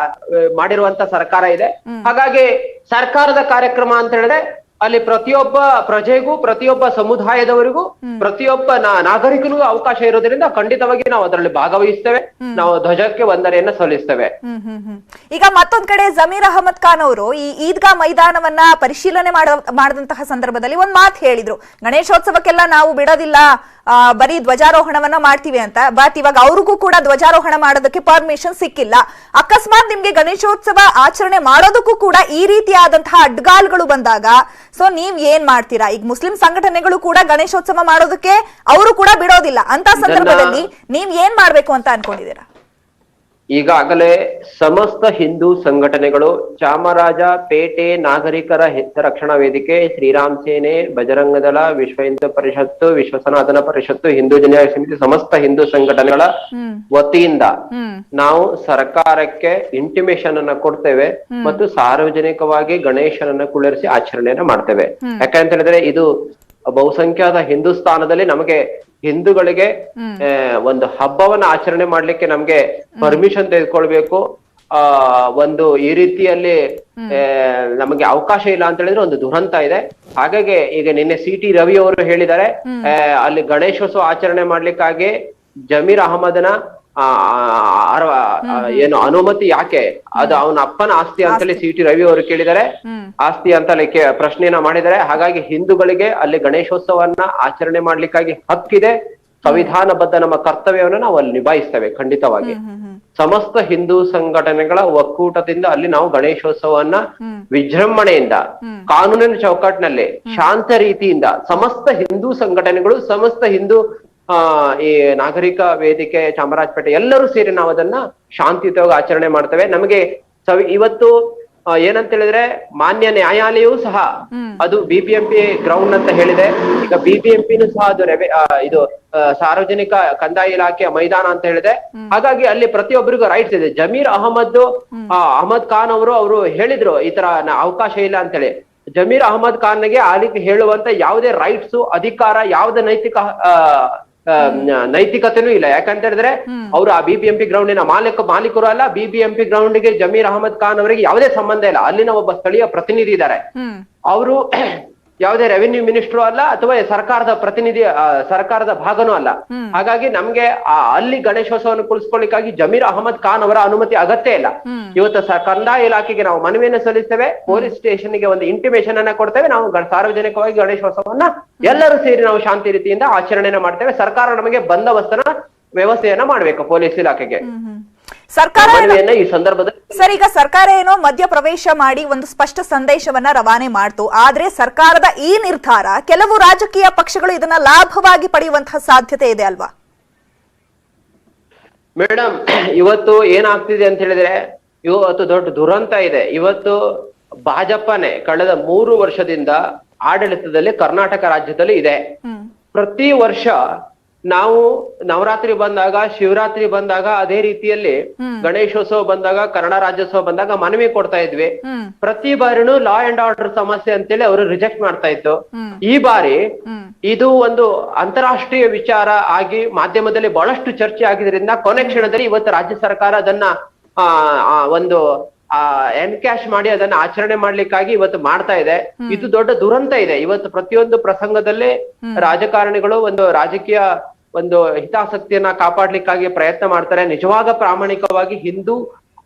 ಮಾಡಿರುವಂತ ಸರ್ಕಾರ ಇದೆ. ಹಾಗಾಗಿ ಸರ್ಕಾರದ ಕಾರ್ಯಕ್ರಮ ಅಂತ ಹೇಳಿದ್ರೆ ಅಲ್ಲಿ ಪ್ರತಿಯೊಬ್ಬ ಪ್ರಜೆಗೂ ಪ್ರತಿಯೊಬ್ಬ ಸಮುದಾಯದವರಿಗೂ ಪ್ರತಿಯೊಬ್ಬ ನಾಗರಿಕನಿಗೂ ಅವಕಾಶ ಇರೋದ್ರಿಂದ ಖಂಡಿತವಾಗಿ ನಾವು ಅದರಲ್ಲಿ ಭಾಗವಹಿಸ್ತೇವೆ. ನಾವು ಧ್ವಜಕ್ಕೆ ವಂದನೆಯನ್ನ ಸಲ್ಲಿಸ್ತೇವೆ. ಈಗ ಮತ್ತೊಂದ್ ಕಡೆ ಜಮೀರ್ ಅಹಮದ್ ಖಾನ್ ಅವರು ಈ ಈದ್ಗಾ ಮೈದಾನವನ್ನ ಪರಿಶೀಲನೆ ಮಾಡಿದಂತಹ ಸಂದರ್ಭದಲ್ಲಿ ಒಂದ್ ಮಾತು ಹೇಳಿದ್ರು, ಗಣೇಶೋತ್ಸವಕ್ಕೆಲ್ಲ ನಾವು ಬಿಡೋದಿಲ್ಲ, ಬರೀ ಧ್ವಜಾರೋಹಣವನ್ನ ಮಾಡ್ತೀವಿ ಅಂತ. ಬಟ್ ಇವಾಗ ಅವ್ರಿಗೂ ಕೂಡ ಧ್ವಜಾರೋಹಣ ಮಾಡೋದಕ್ಕೆ ಪರ್ಮಿಷನ್ ಸಿಕ್ಕಿಲ್ಲ. ಅಕಸ್ಮಾತ್ ನಿಮ್ಗೆ ಗಣೇಶೋತ್ಸವ ಆಚರಣೆ ಮಾಡೋದಕ್ಕೂ ಕೂಡ ಈ ರೀತಿಯಾದಂತಹ ಅಡ್ಗಾಲ್ಗಳು ಬಂದಾಗ ಸೊ ನೀವ್ ಏನ್ ಮಾಡ್ತೀರಾ? ಈಗ ಮುಸ್ಲಿಂ ಸಂಘಟನೆಗಳು ಕೂಡ ಗಣೇಶೋತ್ಸವ ಮಾಡೋದಕ್ಕೆ ಅವರು ಕೂಡ ಬಿಡೋದಿಲ್ಲ ಅಂತ ಸಂದರ್ಭದಲ್ಲಿ ನೀವ್ ಏನ್ ಮಾಡ್ಬೇಕು ಅಂತ ಅನ್ಕೊಂಡಿದ್ದೀರಾ? ಈಗಾಗಲೇ ಸಮಸ್ತ ಹಿಂದೂ ಸಂಘಟನೆಗಳು ಚಾಮರಾಜಪೇಟೆ ನಾಗರಿಕರ ಹಿತರಕ್ಷಣಾ ವೇದಿಕೆ, ಶ್ರೀರಾಮ್ ಸೇನೆ, ಬಜರಂಗದಳ, ವಿಶ್ವ ಹಿಂದೂ ಪರಿಷತ್ತು, ವಿಶ್ವ ಸನಾತನ ಪರಿಷತ್ತು, ಹಿಂದೂ ಜನ ಸಮಿತಿ, ಸಮಸ್ತ ಹಿಂದೂ ಸಂಘಟನೆಗಳ ವತಿಯಿಂದ ನಾವು ಸರ್ಕಾರಕ್ಕೆ ಇಂಟಿಮೇಶನ್ ಅನ್ನ ಕೊಡ್ತೇವೆ ಮತ್ತು ಸಾರ್ವಜನಿಕವಾಗಿ ಗಣೇಶನನ್ನ ಕುಳ್ಳರಿಸಿ ಆಚರಣೆಯನ್ನ ಮಾಡ್ತೇವೆ. ಯಾಕಂತ ಹೇಳಿದ್ರೆ ಇದು ಬಹುಸಂಖ್ಯಾತ ಹಿಂದೂಸ್ತಾನದಲ್ಲಿ ನಮಗೆ ಹಿಂದೂಗಳಿಗೆ ಒಂದು ಹಬ್ಬವನ್ನ ಆಚರಣೆ ಮಾಡ್ಲಿಕ್ಕೆ ನಮ್ಗೆ ಪರ್ಮಿಷನ್ ತೆಗೆದುಕೊಳ್ಬೇಕು. ಒಂದು ಈ ರೀತಿಯಲ್ಲಿ ನಮಗೆ ಅವಕಾಶ ಇಲ್ಲ ಅಂತ ಹೇಳಿದ್ರೆ ಒಂದು ದುರಂತ ಇದೆ. ಹಾಗಾಗಿ ಈಗ ನಿನ್ನೆ CT ರವಿ ಅವರು ಹೇಳಿದ್ದಾರೆ, ಅಲ್ಲಿ ಗಣೇಶೋತ್ಸವ ಆಚರಣೆ ಮಾಡ್ಲಿಕ್ಕಾಗಿ ಜಮೀರ್ ಅಹಮದ್ನ ಏನು ಅನುಮತಿ ಯಾಕೆ, ಅದು ಅವನ ಅಪ್ಪನ ಆಸ್ತಿ ಅಂತೇಳಿ CT ರವಿ ಅವರು ಕೇಳಿದ್ದಾರೆ, ಆಸ್ತಿ ಅಂತಲೇ ಪ್ರಶ್ನೆಯನ್ನ ಮಾಡಿದ್ದಾರೆ. ಹಾಗಾಗಿ ಹಿಂದೂಗಳಿಗೆ ಅಲ್ಲಿ ಗಣೇಶೋತ್ಸವನ್ನ ಆಚರಣೆ ಮಾಡ್ಲಿಕ್ಕಾಗಿ ಹಕ್ಕಿದೆ, ಸಂವಿಧಾನಬದ್ಧ ನಮ್ಮ ಕರ್ತವ್ಯವನ್ನು ನಾವು ಅಲ್ಲಿ ನಿಭಾಯಿಸ್ತೇವೆ ಖಂಡಿತವಾಗಿ. ಸಮಸ್ತ ಹಿಂದೂ ಸಂಘಟನೆಗಳ ಒಕ್ಕೂಟದಿಂದ ಅಲ್ಲಿ ನಾವು ಗಣೇಶೋತ್ಸವವನ್ನ ವಿಜೃಂಭಣೆಯಿಂದ ಕಾನೂನಿನ ಚೌಕಟ್ಟಿನಲ್ಲಿ ಶಾಂತ ರೀತಿಯಿಂದ ಸಮಸ್ತ ಹಿಂದೂ ಸಂಘಟನೆಗಳು, ಸಮಸ್ತ ಹಿಂದೂ ಈ ನಾಗರಿಕ ವೇದಿಕೆ ಚಾಮರಾಜಪೇಟೆ ಎಲ್ಲರೂ ಸೇರಿ ನಾವು ಅದನ್ನ ಶಾಂತಿಯುತವಾಗಿ ಆಚರಣೆ ಮಾಡ್ತೇವೆ. ನಮಗೆ ಇವತ್ತು ಏನಂತ ಹೇಳಿದ್ರೆ ಮಾನ್ಯ ನ್ಯಾಯಾಲಯವೂ ಸಹ ಅದು BBMP ಗ್ರೌಂಡ್ ಅಂತ ಹೇಳಿದೆ. ಈಗ BBMPನೂ ಸಹ ಅದು ಇದು ಸಾರ್ವಜನಿಕ ಕಂದಾಯ ಇಲಾಖೆಯ ಮೈದಾನ ಅಂತ ಹೇಳಿದೆ. ಹಾಗಾಗಿ ಅಲ್ಲಿ ಪ್ರತಿಯೊಬ್ಬರಿಗೂ ರೈಟ್ಸ್ ಇದೆ. ಜಮೀರ್ ಅಹಮದ್ ಖಾನ್ ಅವರು ಹೇಳಿದ್ರು ಈ ತರ ಅವಕಾಶ ಇಲ್ಲ ಅಂತ ಹೇಳಿ. ಜಮೀರ್ ಅಹಮದ್ ಖಾನ್ಗೆ ಆಲಿಕ್ಕೆ ಹೇಳುವಂತ ಯಾವುದೇ ರೈಟ್ಸ್, ಅಧಿಕಾರ, ಯಾವುದೇ ನೈತಿಕತೆನೂ ಇಲ್ಲ. ಯಾಕಂತ ಹೇಳಿದ್ರೆ ಅವರು ಆ BBMP ಗ್ರೌಂಡಿನ ಮಾಲೀಕರು ಅಲ್ಲ. BBMP ಗ್ರೌಂಡ್ಗೆ ಜಮೀರ್ ಅಹಮದ್ ಖಾನ್ ಅವರಿಗೆ ಯಾವುದೇ ಸಂಬಂಧ ಇಲ್ಲ. ಅಲ್ಲಿನ ಒಬ್ಬ ಸ್ಥಳೀಯ ಪ್ರತಿನಿಧಿ ಇದ್ದಾರೆ. ಅವರು ಯಾವುದೇ ರೆವಿನ್ಯೂ ಮಿನಿಸ್ಟ್ರು ಅಲ್ಲ ಅಥವಾ ಸರ್ಕಾರದ ಭಾಗನೂ ಅಲ್ಲ. ಹಾಗಾಗಿ ನಮ್ಗೆ ಅಲ್ಲಿ ಗಣೇಶೋತ್ಸವವನ್ನು ಕುಳಿಸ್ಕೊಳ್ಳಿಕ್ಕಾಗಿ ಜಮೀರ್ ಅಹಮದ್ ಖಾನ್ ಅವರ ಅನುಮತಿ ಅಗತ್ಯ ಇಲ್ಲ. ಇವತ್ತು ಕಂದಾಯ ಇಲಾಖೆಗೆ ನಾವು ಮನವಿಯನ್ನು ಸಲ್ಲಿಸ್ತೇವೆ, ಪೊಲೀಸ್ ಸ್ಟೇಷನ್ಗೆ ಒಂದು ಇಂಟಿಮೇಷನ್ ಅನ್ನ ಕೊಡ್ತೇವೆ. ನಾವು ಸಾರ್ವಜನಿಕವಾಗಿ ಗಣೇಶೋತ್ಸವನ್ನ ಎಲ್ಲರೂ ಸೇರಿ ನಾವು ಶಾಂತಿ ರೀತಿಯಿಂದ ಆಚರಣೆಯನ್ನ ಮಾಡ್ತೇವೆ. ಸರ್ಕಾರ ನಮಗೆ ಬಂದೋಬಸ್ತನ ವ್ಯವಸ್ಥೆಯನ್ನ ಮಾಡ್ಬೇಕು ಪೊಲೀಸ್ ಇಲಾಖೆಗೆ. ಸರ್ಕಾರ ಈ ಸಂದರ್ಭದಲ್ಲಿ ಸರ್, ಈಗ ಸರ್ಕಾರ ಏನೋ ಮಧ್ಯ ಪ್ರವೇಶ ಮಾಡಿ ಒಂದು ಸ್ಪಷ್ಟ ಸಂದೇಶವನ್ನ ರವಾನೆ ಮಾಡ್ತು. ಆದ್ರೆ ಸರ್ಕಾರದ ಈ ನಿರ್ಧಾರ ಕೆಲವು ರಾಜಕೀಯ ಪಕ್ಷಗಳು ಇದನ್ನ ಲಾಭವಾಗಿ ಪಡೆಯುವಂತಹ ಸಾಧ್ಯತೆ ಇದೆ ಅಲ್ವಾ? ಮೇಡಮ್, ಇವತ್ತು ಏನಾಗ್ತಿದೆ ಅಂತ ಹೇಳಿದ್ರೆ ಇವತ್ತು ದೊಡ್ಡ ದುರಂತ ಇದೆ. ಇವತ್ತು ಭಾಜಪನೇ ಕಳೆದ 3 ವರ್ಷದಿಂದ ಆಡಳಿತದಲ್ಲಿ ಕರ್ನಾಟಕ ರಾಜ್ಯದಲ್ಲಿ ಇದೆ. ಪ್ರತಿ ವರ್ಷ ನಾವು ನವರಾತ್ರಿ ಬಂದಾಗ, ಶಿವರಾತ್ರಿ ಬಂದಾಗ, ಅದೇ ರೀತಿಯಲ್ಲಿ ಗಣೇಶೋತ್ಸವ ಬಂದಾಗ, ಕನ್ನಡ ರಾಜ್ಯೋತ್ಸವ ಬಂದಾಗ ಮನವಿ ಕೊಡ್ತಾ ಇದ್ವಿ. ಪ್ರತಿ ಬಾರಿನೂ ಲಾ ಅಂಡ್ ಆರ್ಡರ್ ಸಮಸ್ಯೆ ಅಂತೇಳಿ ಅವರು ರಿಜೆಕ್ಟ್ ಮಾಡ್ತಾ ಇತ್ತು. ಈ ಬಾರಿ ಇದು ಒಂದು ಅಂತಾರಾಷ್ಟ್ರೀಯ ವಿಚಾರ ಆಗಿ ಮಾಧ್ಯಮದಲ್ಲಿ ಬಹಳಷ್ಟು ಚರ್ಚೆ ಆಗಿದ್ರಿಂದ ಕೊನೆ ಕ್ಷಣದಲ್ಲಿ ಇವತ್ತು ರಾಜ್ಯ ಸರ್ಕಾರ ಅದನ್ನ ಒಂದು ಎನ್ಕ್ಯಾಶ್ ಮಾಡಿ ಅದನ್ನ ಆಚರಣೆ ಮಾಡ್ಲಿಕ್ಕಾಗಿ ಇವತ್ತು ಮಾಡ್ತಾ ಇದೆ. ಇದು ದೊಡ್ಡ ದುರಂತ ಇದೆ. ಇವತ್ತು ಪ್ರತಿಯೊಂದು ಪ್ರಸಂಗದಲ್ಲಿ ರಾಜಕಾರಣಿಗಳು ಒಂದು ರಾಜಕೀಯ ಒಂದು ಹಿತಾಸಕ್ತಿಯನ್ನ ಕಾಪಾಡ್ಲಿಕ್ಕಾಗಿ ಪ್ರಯತ್ನ ಮಾಡ್ತಾರೆ. ನಿಜವಾಗ ಪ್ರಾಮಾಣಿಕವಾಗಿ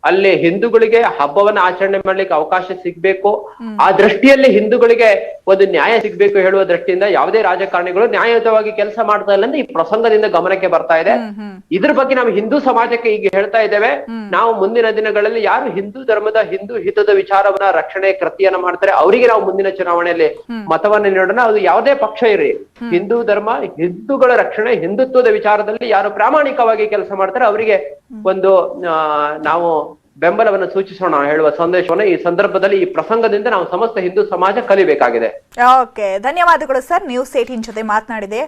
ಅಲ್ಲಿ ಹಿಂದೂಗಳಿಗೆ ಹಬ್ಬವನ್ನ ಆಚರಣೆ ಮಾಡ್ಲಿಕ್ಕೆ ಅವಕಾಶ ಸಿಗ್ಬೇಕು, ಆ ದೃಷ್ಟಿಯಲ್ಲಿ ಹಿಂದೂಗಳಿಗೆ ಒಂದು ನ್ಯಾಯ ಸಿಗ್ಬೇಕು ಹೇಳುವ ದೃಷ್ಟಿಯಿಂದ ಯಾವುದೇ ರಾಜಕಾರಣಿಗಳು ನ್ಯಾಯಯುತವಾಗಿ ಕೆಲಸ ಮಾಡ್ತಾ ಇಲ್ಲ ಅಂತ ಈ ಪ್ರಸಂಗದಿಂದ ಗಮನಕ್ಕೆ ಬರ್ತಾ ಇದೆ. ಇದ್ರ ಬಗ್ಗೆ ನಾವು ಹಿಂದೂ ಸಮಾಜಕ್ಕೆ ಈಗ ಹೇಳ್ತಾ ಇದ್ದೇವೆ, ನಾವು ಮುಂದಿನ ದಿನಗಳಲ್ಲಿ ಯಾರು ಹಿಂದೂ ಧರ್ಮದ ಹಿಂದೂ ಹಿತದ ವಿಚಾರವನ್ನ ರಕ್ಷಣೆ ಕೃತಿಯನ್ನ ಮಾಡ್ತಾರೆ ಅವರಿಗೆ ನಾವು ಮುಂದಿನ ಚುನಾವಣೆಯಲ್ಲಿ ಮತವನ್ನ ನೀಡೋಣ. ಅದು ಯಾವುದೇ ಪಕ್ಷ ಇರಲಿ, ಹಿಂದೂ ಧರ್ಮ, ಹಿಂದೂಗಳ ರಕ್ಷಣೆ, ಹಿಂದುತ್ವದ ವಿಚಾರದಲ್ಲಿ ಯಾರು ಪ್ರಾಮಾಣಿಕವಾಗಿ ಕೆಲಸ ಮಾಡ್ತಾರೆ ಅವರಿಗೆ ಒಂದು ನಾವು ಬೆಂಬಲವನ್ನು ಸೂಚಿಸೋಣ ಹೇಳುವ ಸಂದೇಶವನ್ನು ಈ ಸಂದರ್ಭದಲ್ಲಿ ಈ ಪ್ರಸಂಗದಿಂದ ನಾವು ಸಮಸ್ತ ಹಿಂದೂ ಸಮಾಜ ಕಲಿಬೇಕಾಗಿದೆ. ಓಕೆ, ಧನ್ಯವಾದಗಳು ಸರ್. ನ್ಯೂಸ್ 18 ಜೊತೆ ಮಾತನಾಡಿದೆ.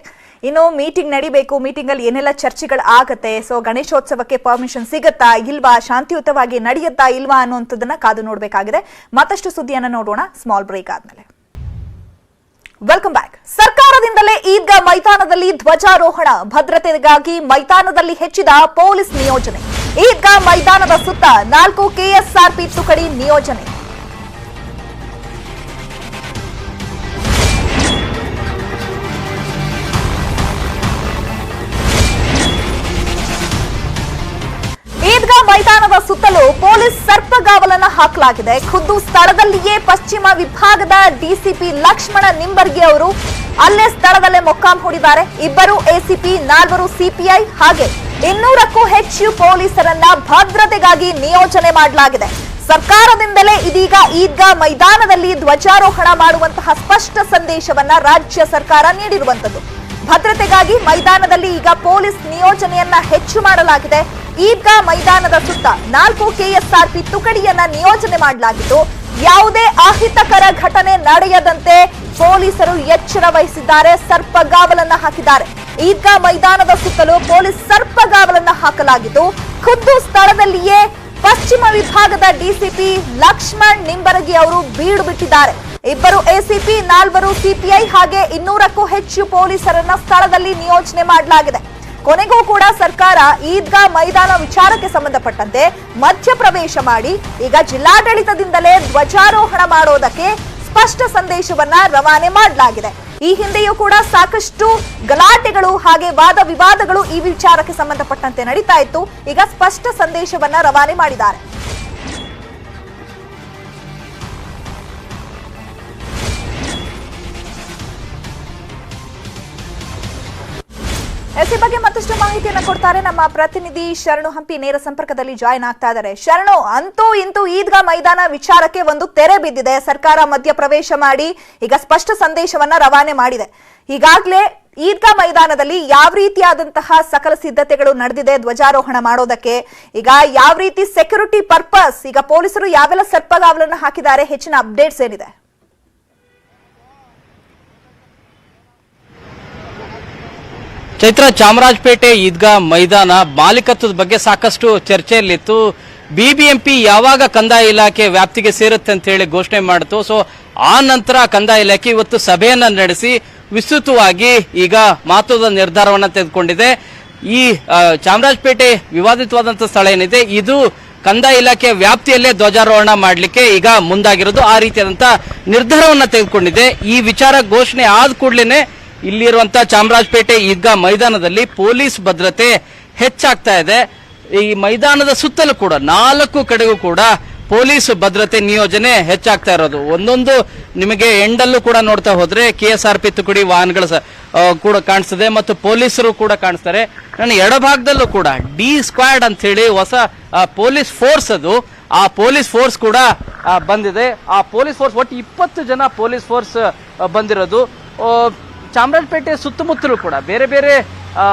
ಇನ್ನು ಮೀಟಿಂಗ್ ನಡಿಬೇಕು, ಮೀಟಿಂಗ್ ಅಲ್ಲಿ ಏನೆಲ್ಲ ಚರ್ಚೆಗಳು ಆಗತ್ತೆ, ಸೊ ಗಣೇಶೋತ್ಸವಕ್ಕೆ ಪರ್ಮಿಷನ್ ಸಿಗತ್ತಾ ಇಲ್ವಾ, ಶಾಂತಿಯುತವಾಗಿ ನಡೆಯುತ್ತಾ ಇಲ್ವಾ ಅನ್ನುವಂಥದ್ದನ್ನ ಕಾದು ನೋಡ್ಬೇಕಾಗಿದೆ. ಮತ್ತಷ್ಟು ಸುದ್ದಿಯನ್ನ ನೋಡೋಣ ಸ್ಮಾಲ್ ಬ್ರೇಕ್ ಆದ್ಮೇಲೆ. Welcome back. ಸರ್ಕಾರದಿಂದಲೇ ಈದ್ಗಾ ಮೈದಾನದಲ್ಲಿ ಧ್ವಜಾರೋಹಣ, ಭದ್ರತೆಗಾಗಿ ಮೈದಾನದಲ್ಲಿ ಹೆಚ್ಚಿದ ಪೊಲೀಸ್ ನಿಯೋಜನೆ. ಈದ್ಗಾ ಮೈದಾನದ ಸುತ್ತ 4 KSRP ತುಕಡಿ ನಿಯೋಜನೆ. ಈದ್ಗಾ ಮೈದಾನದ ಸುತ್ತಲೂ ಪೊಲೀಸ್ ಸರ್ಪಗಾವಲನ್ನ ಹಾಕಲಾಗಿದೆ. ಖುದ್ದು ಸ್ಥಳದಲ್ಲಿಯೇ ಪಶ್ಚಿಮ ವಿಭಾಗದ DCP ಲಕ್ಷ್ಮಣ ನಿಂಬರ್ಗಿ ಅವರು ಅಲ್ಲೇ ಸ್ಥಳದಲ್ಲೇ ಮೊಕ್ಕಾಂ ಹೂಡಿದ್ದಾರೆ. 2 ACP, 4 CPI ಹಾಗೆ 200ಕ್ಕೂ ಹೆಚ್ಚು ಪೊಲೀಸರನ್ನ ಭದ್ರತೆಗಾಗಿ ನಿಯೋಜನೆ ಮಾಡಲಾಗಿದೆ. ಸರ್ಕಾರದಿಂದಲೇ ಇದೀಗ ಈದ್ಗಾ ಮೈದಾನದಲ್ಲಿ ಧ್ವಜಾರೋಹಣ ಮಾಡುವಂತಹ ಸ್ಪಷ್ಟ ಸಂದೇಶವನ್ನ ರಾಜ್ಯ ಸರ್ಕಾರ ನೀಡಿರುವಂತದ್ದು. ಭದ್ರತೆಗಾಗಿ ಮೈದಾನದಲ್ಲಿ ಈಗ ಪೊಲೀಸ್ ನಿಯೋಜನೆಯನ್ನ ಹೆಚ್ಚು ಮಾಡಲಾಗಿದೆ. ಈದ್ಗಾ ಮೈದಾನದ ಸುತ್ತ 4 KSRP ತುಕಡಿಯನ್ನ ನಿಯೋಜನೆ ಮಾಡಲಾಗಿದ್ದು, ಯಾವುದೇ ಅಹಿತಕರ ಘಟನೆ ನಡೆಯದಂತೆ ಪೊಲೀಸರು ಎಚ್ಚರ ವಹಿಸಿದ್ದಾರೆ, ಸರ್ಪಗಾವಲನ್ನ ಹಾಕಿದ್ದಾರೆ. ಈದ್ಗಾ ಮೈದಾನದ ಸುತ್ತಲೂ ಪೊಲೀಸ್ ಸರ್ಪಗಾವಲನ್ನ ಹಾಕಲಾಗಿದ್ದು, ಖುದ್ದು ಸ್ಥಳದಲ್ಲಿಯೇ ಪಶ್ಚಿಮ ವಿಭಾಗದ DCP ಲಕ್ಷ್ಮಣ್ ನಿಂಬರಗಿ ಅವರು ಬೀಡು ಬಿಟ್ಟಿದ್ದಾರೆ. 2 ACP, 4 CPI ಹಾಗೆ 200ಕ್ಕೂ ಹೆಚ್ಚು ಪೊಲೀಸರನ್ನ ಸ್ಥಳದಲ್ಲಿ ನಿಯೋಜನೆ ಮಾಡಲಾಗಿದೆ. ಕೊನೆಗೂ ಕೂಡ ಸರ್ಕಾರ ಈದ್ಗಾ ಮೈದಾನ ವಿಚಾರಕ್ಕೆ ಸಂಬಂಧಪಟ್ಟಂತೆ ಮಧ್ಯಪ್ರವೇಶ ಮಾಡಿ ಈಗ ಜಿಲ್ಲಾಡಳಿತದಿಂದಲೇ ಧ್ವಜಾರೋಹಣ ಮಾಡೋದಕ್ಕೆ ಸ್ಪಷ್ಟ ಸಂದೇಶವನ್ನ ರವಾನೆ ಮಾಡಲಾಗಿದೆ. ಈ ಹಿಂದೆಯೂ ಕೂಡ ಸಾಕಷ್ಟು ಗಲಾಟೆಗಳು ಹಾಗೆ ವಾದ ವಿವಾದಗಳು ಈ ವಿಚಾರಕ್ಕೆ ಸಂಬಂಧಪಟ್ಟಂತೆ ನಡೀತಾ ಇತ್ತು. ಈಗ ಸ್ಪಷ್ಟ ಸಂದೇಶವನ್ನ ರವಾನೆ ಮಾಡಿದ್ದಾರೆ. ಈ ಬಗ್ಗೆ ಮತ್ತಷ್ಟು ಮಾಹಿತಿಯನ್ನು ಕೊಡ್ತಾರೆ ನಮ್ಮ ಪ್ರತಿನಿಧಿ ಶರಣು ಹಂಪಿ. ನೇರ ಸಂಪರ್ಕದಲ್ಲಿ ಜಾಯಿನ್ ಆಗ್ತಾ ಇದ್ದಾರೆ. ಶರಣು, ಅಂತೂ ಇಂತೂ ಈದ್ಗಾ ಮೈದಾನ ವಿಚಾರಕ್ಕೆ ಒಂದು ತೆರೆ ಬಿದ್ದಿದೆ. ಸರ್ಕಾರ ಮಧ್ಯಪ್ರವೇಶ ಮಾಡಿ ಈಗ ಸ್ಪಷ್ಟ ಸಂದೇಶವನ್ನ ರವಾನೆ ಮಾಡಿದೆ. ಈಗಾಗಲೇ ಈದ್ಗಾ ಮೈದಾನದಲ್ಲಿ ಯಾವ ರೀತಿಯಾದಂತಹ ಸಕಲ ಸಿದ್ಧತೆಗಳು ನಡೆದಿದೆ ಧ್ವಜಾರೋಹಣ ಮಾಡೋದಕ್ಕೆ, ಈಗ ಯಾವ ರೀತಿ ಸೆಕ್ಯೂರಿಟಿ ಪರ್ಪಸ್, ಈಗ ಪೊಲೀಸರು ಯಾವೆಲ್ಲ ಸರ್ಪಗಾವಲನ್ನು ಹಾಕಿದ್ದಾರೆ, ಹೆಚ್ಚಿನ ಅಪ್ಡೇಟ್ಸ್ ಏನಿದೆ? ಚೈತ್ರ, ಚಾಮರಾಜಪೇಟೆ ಈದ್ಗಾ ಮೈದಾನ ಮಾಲೀಕತ್ವದ ಬಗ್ಗೆ ಸಾಕಷ್ಟು ಚರ್ಚೆಯಲ್ಲಿತ್ತು. ಬಿಬಿಎಂಪಿ ಯಾವಾಗ ಕಂದಾಯ ಇಲಾಖೆ ವ್ಯಾಪ್ತಿಗೆ ಸೇರುತ್ತೆ ಅಂತ ಹೇಳಿ ಘೋಷಣೆ ಮಾಡಿತು. ಸೊ ಆ ನಂತರ ಕಂದಾಯ ಇಲಾಖೆ ಇವತ್ತು ಸಭೆಯನ್ನ ನಡೆಸಿ ವಿಸ್ತೃತವಾಗಿ ಈಗ ಮಹತ್ವದ ನಿರ್ಧಾರವನ್ನ ತೆಗೆದುಕೊಂಡಿದೆ. ಈ ಚಾಮರಾಜಪೇಟೆ ವಿವಾದಿತವಾದಂತಹ ಸ್ಥಳ ಏನಿದೆ, ಇದು ಕಂದಾಯ ಇಲಾಖೆ ವ್ಯಾಪ್ತಿಯಲ್ಲೇ ಧ್ವಜಾರೋಹಣ ಮಾಡಲಿಕ್ಕೆ ಈಗ ಮುಂದಾಗಿರೋದು. ಆ ರೀತಿಯಾದಂತಹ ನಿರ್ಧಾರವನ್ನ ತೆಗೆದುಕೊಂಡಿದೆ. ಈ ವಿಚಾರ ಘೋಷಣೆ ಆದ ಕೂಡಲೇ ಇಲ್ಲಿರುವಂತಹ ಚಾಮರಾಜಪೇಟೆ ಈದ್ಗಾ ಮೈದಾನದಲ್ಲಿ ಪೊಲೀಸ್ ಭದ್ರತೆ ಹೆಚ್ಚಾಗ್ತಾ ಇದೆ. ಈ ಮೈದಾನದ ಸುತ್ತಲೂ ಕೂಡ 4 ಕಡೆಗೂ ಕೂಡ ಪೊಲೀಸ್ ಭದ್ರತೆ ನಿಯೋಜನೆ ಹೆಚ್ಚಾಗ್ತಾ ಇರೋದು. ಒಂದೊಂದು ನಿಮಗೆ ಎಂಡಲ್ಲೂ ಕೂಡ ನೋಡ್ತಾ ಹೋದ್ರೆ KSRP ತುಕಡಿ ವಾಹನಗಳು ಕೂಡ ಕಾಣಿಸ್ತದೆ ಮತ್ತು ಪೊಲೀಸರು ಕೂಡ ಕಾಣಿಸ್ತಾರೆ. ನನ್ನ ಎಡಭಾಗದಲ್ಲೂ ಕೂಡ ಡಿ ಸ್ಕ್ವಾಡ್ ಅಂತ ಹೇಳಿ ಹೊಸ ಪೊಲೀಸ್ ಫೋರ್ಸ್, ಅದು ಆ ಪೊಲೀಸ್ ಫೋರ್ಸ್ ಕೂಡ ಬಂದಿದೆ. ಆ ಪೊಲೀಸ್ ಫೋರ್ಸ್ ಒಟ್ಟು 20 ಜನ ಪೊಲೀಸ್ ಫೋರ್ಸ್ ಬಂದಿರೋದು. ಚಾಮರಾಜಪೇಟೆ ಸುತ್ತಮುತ್ತಲೂ ಕೂಡ ಬೇರೆ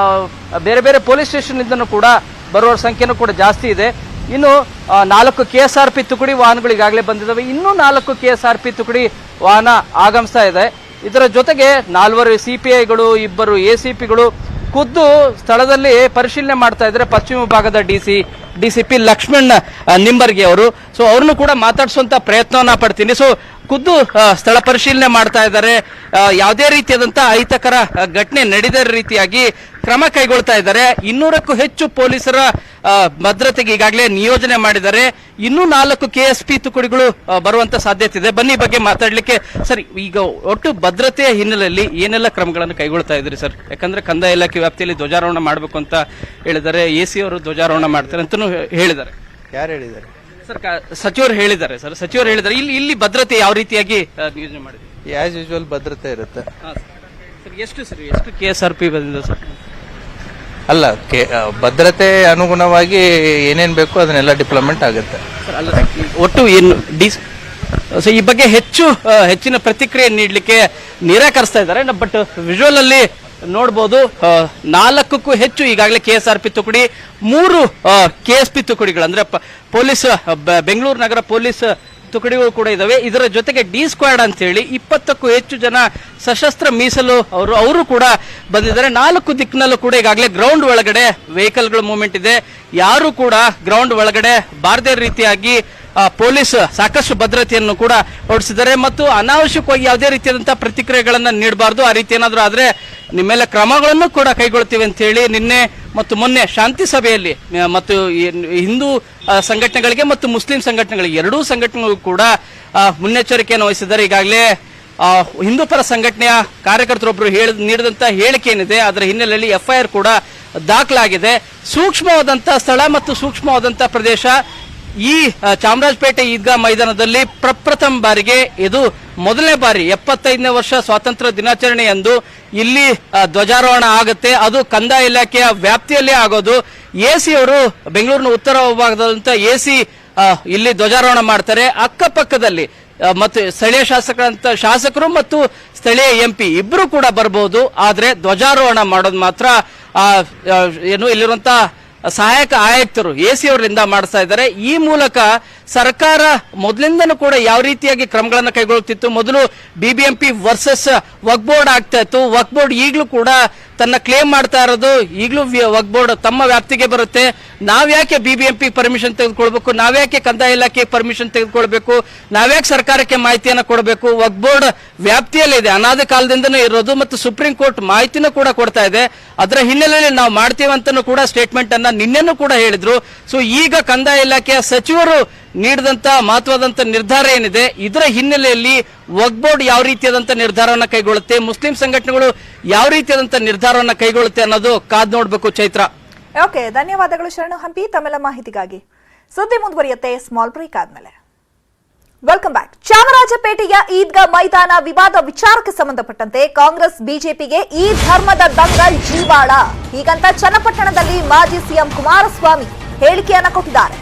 ಬೇರೆ ಪೊಲೀಸ್ ಸ್ಟೇಷನ್ ಇಂದನೂ ಕೂಡ ಬರುವವರ ಸಂಖ್ಯೆನೂ ಕೂಡ ಜಾಸ್ತಿ ಇದೆ. ಇನ್ನು 4 KSRP ತುಕಡಿ ವಾಹನಗಳು ಈಗಾಗಲೇ ಬಂದಿದ್ದಾವೆ. ಇನ್ನೂ 4 KSRP ತುಕಡಿ ವಾಹನ ಆಗಮಿಸ್ತಾ ಇದೆ. ಇದರ ಜೊತೆಗೆ 4 CPIಗಳು, 2 ACPಗಳು ಖುದ್ದು ಸ್ಥಳದಲ್ಲಿ ಪರಿಶೀಲನೆ ಮಾಡ್ತಾ ಇದ್ದಾರೆ. ಪಶ್ಚಿಮ ಭಾಗದ DCP ಲಕ್ಷ್ಮಣ್ ನಿಂಬರ್ಗಿ ಅವರು. ಸೊ ಅವ್ರನ್ನು ಕೂಡ ಮಾತಾಡಿಸುವಂತ ಪ್ರಯತ್ನವನ್ನ ಪಡ್ತೀನಿ. ಸೊ ಖುದ್ದು ಸ್ಥಳ ಪರಿಶೀಲನೆ ಮಾಡ್ತಾ ಇದ್ದಾರೆ. ಯಾವುದೇ ರೀತಿಯಾದಂತಹ ಅಹಿತಕರ ಘಟನೆ ನಡೆದ ರೀತಿಯಾಗಿ ಕ್ರಮ ಕೈಗೊಳ್ತಾ ಇದ್ದಾರೆ. 200ಕ್ಕೂ ಹೆಚ್ಚು ಪೊಲೀಸರ ಭದ್ರತೆಗೆ ಈಗಾಗಲೇ ನಿಯೋಜನೆ ಮಾಡಿದ್ದಾರೆ. ಇನ್ನೂ 4 KSP ತುಕಡಿಗಳು ಬರುವಂತ ಸಾಧ್ಯತೆ ಇದೆ. ಬನ್ನಿ ಬಗ್ಗೆ ಮಾತಾಡ್ಲಿಕ್ಕೆ. ಸರ್, ಈಗ ಒಟ್ಟು ಭದ್ರತೆಯ ಹಿನ್ನೆಲೆಯಲ್ಲಿ ಏನೆಲ್ಲ ಕ್ರಮಗಳನ್ನು ಕೈಗೊಳ್ತಾ ಇದ್ರಿ ಸರ್? ಯಾಕಂದ್ರೆ ಕಂದಾಯ ಇಲಾಖೆ ವ್ಯಾಪ್ತಿಯಲ್ಲಿ ಧ್ವಜಾರೋಹಣ ಮಾಡಬೇಕು ಅಂತ ಹೇಳಿದ್ದಾರೆ. AC ಅವರು ಧ್ವಜಾರೋಹಣ ಮಾಡ್ತಾರೆ ಅಂತಾನೂ ಹೇಳಿದ್ದಾರೆ. ಯಾರು ಹೇಳಿದ್ದಾರೆ ಸರ್? ಸಚಿವರು ಹೇಳಿದ್ದಾರೆ ಸರ್. ಸಚಿವರು ಹೇಳಿದ್ದಾರೆ. ಇಲ್ಲಿ ಭದ್ರತೆ ಯಾವ ರೀತಿಯಾಗಿ ನಿಯೋಜನೆ ಮಾಡಿದೆ? ಆಸ್ ಯೂಶುವಲ್ ಭದ್ರತೆ ಇರುತ್ತೆ. ಎಷ್ಟು KSRP ಬಂದಿದೆ ಸರ್? ಅಲ್ಲ, ಭದ್ರತೆ ಅನುಗುಣವಾಗಿ ಏನೇನ್ ಬೇಕು ಅದನ್ನೆಲ್ಲ ಡಿಪ್ಲೊಮೆಂಟ್ ಆಗುತ್ತೆ. ಒಟ್ಟು ಏನು ಈ ಬಗ್ಗೆ ಹೆಚ್ಚಿನ ಪ್ರತಿಕ್ರಿಯೆ ನೀಡಲಿಕ್ಕೆ ನಿರಾಕರಿಸ್ತಾ ಇದ್ದಾರೆ. ಬಟ್ ವಿಜುವಲ್ ಅಲ್ಲಿ ನೋಡಬಹುದು 4ಕ್ಕೂ ಹೆಚ್ಚು ಈಗಾಗಲೇ KSRP ತುಕಡಿ, 3 KSP ತುಕಡಿಗಳು ಅಂದ್ರೆ ಪೊಲೀಸ್ ಬೆಂಗಳೂರು ನಗರ ಪೊಲೀಸ್ ತುಕಡಿಗಳು ಕೂಡ ಇದಾವೆ. ಇದರ ಜೊತೆಗೆ ಡಿ ಸ್ಕ್ವಾಡ್ ಅಂತ ಹೇಳಿ 20ಕ್ಕೂ ಹೆಚ್ಚು ಜನ ಸಶಸ್ತ್ರ ಮೀಸಲು ಅವರು ಕೂಡ ಬಂದಿದ್ದಾರೆ. 4 ದಿಕ್ಕಿನಲ್ಲೂ ಕೂಡ ಈಗಾಗಲೇ ಗ್ರೌಂಡ್ ಒಳಗಡೆ ವೆಹಿಕಲ್ಗಳ ಮೂವ್ಮೆಂಟ್ ಇದೆ. ಯಾರು ಕೂಡ ಗ್ರೌಂಡ್ ಒಳಗಡೆ ಬಾರದೇ ರೀತಿಯಾಗಿ ಪೊಲೀಸ್ ಸಾಕಷ್ಟು ಭದ್ರತೆಯನ್ನು ಕೂಡ ಹೊರಡಿಸಿದ್ದಾರೆ ಮತ್ತು ಅನಾವಶ್ಯಕವಾಗಿ ಯಾವುದೇ ರೀತಿಯಾದಂತಹ ಪ್ರತಿಕ್ರಿಯೆಗಳನ್ನ ನೀಡಬಾರದು. ಆ ರೀತಿ ಏನಾದರೂ ಆದ್ರೆ ನಿಮ್ಮೆಲ್ಲ ಕ್ರಮಗಳನ್ನು ಕೂಡ ಕೈಗೊಳ್ತೀವಿ ಅಂತ ಹೇಳಿ ನಿನ್ನೆ ಮತ್ತು ಮೊನ್ನೆ ಶಾಂತಿ ಸಭೆಯಲ್ಲಿ ಮತ್ತು ಹಿಂದೂ ಸಂಘಟನೆಗಳಿಗೆ ಮತ್ತು ಮುಸ್ಲಿಂ ಸಂಘಟನೆಗಳಿಗೆ ಎರಡೂ ಸಂಘಟನೆಗಳು ಕೂಡ ಮುನ್ನೆಚ್ಚರಿಕೆಯನ್ನು ವಹಿಸಿದ್ದಾರೆ. ಈಗಾಗಲೇ ಹಿಂದೂ ಪರ ಸಂಘಟನೆಯ ಕಾರ್ಯಕರ್ತರೊಬ್ಬರು ನೀಡಿದಂತ ಹೇಳಿಕೆ ಏನಿದೆ ಅದರ ಹಿನ್ನೆಲೆಯಲ್ಲಿ FIR ಕೂಡ ದಾಖಲಾಗಿದೆ. ಸೂಕ್ಷ್ಮವಾದಂತಹ ಸ್ಥಳ ಮತ್ತು ಸೂಕ್ಷ್ಮವಾದಂತಹ ಪ್ರದೇಶ. ಈ ಚಾಮರಾಜಪೇಟೆ ಈದ್ಗಾ ಮೈದಾನದಲ್ಲಿ ಪ್ರಪ್ರಥಮ ಬಾರಿಗೆ ಇದು ಮೊದಲನೇ ಬಾರಿ 75ನೇ ವರ್ಷ ಸ್ವಾತಂತ್ರ್ಯ ದಿನಾಚರಣೆಯಂದು ಇಲ್ಲಿ ಧ್ವಜಾರೋಹಣ ಆಗುತ್ತೆ. ಅದು ಕಂದಾಯ ಇಲಾಖೆಯ ವ್ಯಾಪ್ತಿಯಲ್ಲೇ ಆಗೋದು. AC ಅವರು ಬೆಂಗಳೂರಿನ ಉತ್ತರ ವಿಭಾಗದಂತ AC ಇಲ್ಲಿ ಧ್ವಜಾರೋಹಣ ಮಾಡ್ತಾರೆ. ಅಕ್ಕಪಕ್ಕದಲ್ಲಿ ಮತ್ತು ಸ್ಥಳೀಯ ಶಾಸಕರು ಮತ್ತು ಸ್ಥಳೀಯ MP ಇಬ್ರು ಕೂಡ ಬರಬಹುದು. ಆದ್ರೆ ಧ್ವಜಾರೋಹಣ ಮಾಡೋದು ಮಾತ್ರ ಇಲ್ಲಿರುವಂತಹ ಸಹಾಯಕ ಆಯುಕ್ತರು AC ಅವರಿಂದ ಮಾಡಿಸ್ತಾ ಇದ್ದಾರೆ. ಈ ಮೂಲಕ ಸರ್ಕಾರ ಮೊದಲಿಂದನೂ ಕೂಡ ಯಾವ ರೀತಿಯಾಗಿ ಕ್ರಮಗಳನ್ನು ಕೈಗೊಳ್ಳುತ್ತಿತ್ತು, ಮೊದಲು BBMP ವರ್ಸಸ್ ವಕ್ಫ್ ಬೋರ್ಡ್ ಆಗ್ತಾ ಇತ್ತು. ವಕ್ಫ್ ಬೋರ್ಡ್ ಈಗಲೂ ಕೂಡ ತನ್ನ ಕ್ಲೇಮ್ ಮಾಡ್ತಾ ಇರೋದು ಈಗಲೂ ವಕ್ಫ್ ಬೋರ್ಡ್ ತಮ್ಮ ವ್ಯಾಪ್ತಿಗೆ ಬರುತ್ತೆ. ನಾವ್ಯಾಕೆ BBMP ಪರ್ಮಿಷನ್ ತೆಗೆದುಕೊಳ್ಬೇಕು, ನಾವ್ಯಾಕೆ ಕಂದಾಯ ಇಲಾಖೆ ಪರ್ಮಿಷನ್ ತೆಗೆದುಕೊಳ್ಬೇಕು, ನಾವ್ಯಾಕೆ ಸರ್ಕಾರಕ್ಕೆ ಮಾಹಿತಿಯನ್ನು ಕೊಡಬೇಕು? ವಕ್ಫ್ ಬೋರ್ಡ್ ವ್ಯಾಪ್ತಿಯಲ್ಲಿದೆ, ಅನಾದಿ ಕಾಲದಿಂದನೂ ಇರೋದು, ಮತ್ತು ಸುಪ್ರೀಂ ಕೋರ್ಟ್ ಮಾಹಿತಿನೂ ಕೂಡ ಕೊಡ್ತಾ ಇದೆ. ಅದರ ಹಿನ್ನೆಲೆಯಲ್ಲಿ ನಾವು ಮಾಡ್ತೀವಿ ಅಂತನೂ ಕೂಡ ಸ್ಟೇಟ್ಮೆಂಟ್ ಅನ್ನ ನಿನ್ನೆನೂ ಕೂಡ ಹೇಳಿದ್ರು. ಸೊ ಈಗ ಕಂದಾಯ ಇಲಾಖೆಯ ಸಚಿವರು ನೀಡಿದಂತ ಮಹತ್ವದಂತ ನಿರ್ಧಾರ ಏನಿದೆ, ಇದರ ಹಿನ್ನೆಲೆಯಲ್ಲಿ ವಕ್ಫ್ ಬೋರ್ಡ್ ಯಾವ ರೀತಿಯಾದಂತ ನಿರ್ಧಾರವನ್ನ ಕೈಗೊಳ್ಳುತ್ತೆ, ಮುಸ್ಲಿಂ ಸಂಘಟನೆಗಳು ಯಾವ ರೀತಿಯಾದಂತ ನಿರ್ಧಾರವನ್ನ ಕೈಗೊಳ್ಳುತ್ತೆ ಅನ್ನೋದು ಕಾದ್ ನೋಡ್ಬೇಕು. ಚೈತ್ರ, ಓಕೆ, ಧನ್ಯವಾದಗಳು ಶರಣು ಹಂಪಿ ತಮ್ಮೆಲ್ಲ ಮಾಹಿತಿಗಾಗಿ. ಸುದ್ದಿ ಮುಂದುವರಿಯುತ್ತೆ ಸ್ಮಾಲ್ ಬ್ರೇಕ್ ಆದ್ಮೇಲೆ. Welcome back. ಚಾಮರಾಜಪೇಟೆಯ ಈದ್ಗಾ ಮೈದಾನ ವಿವಾದ ವಿಚಾರಕ್ಕೆ ಸಂಬಂಧಪಟ್ಟಂತೆ ಕಾಂಗ್ರೆಸ್ ಬಿಜೆಪಿಗೆ ಈ ಧರ್ಮದ ದಂಗಲ್ ಜೀವಾಳ, ಹೀಗಂತ ಚನ್ನಪಟ್ಟಣದಲ್ಲಿ ಮಾಜಿ ಸಿಎಂ ಕುಮಾರಸ್ವಾಮಿ ಹೇಳಿಕೆಯನ್ನ ಕೊಟ್ಟಿದ್ದಾರೆ.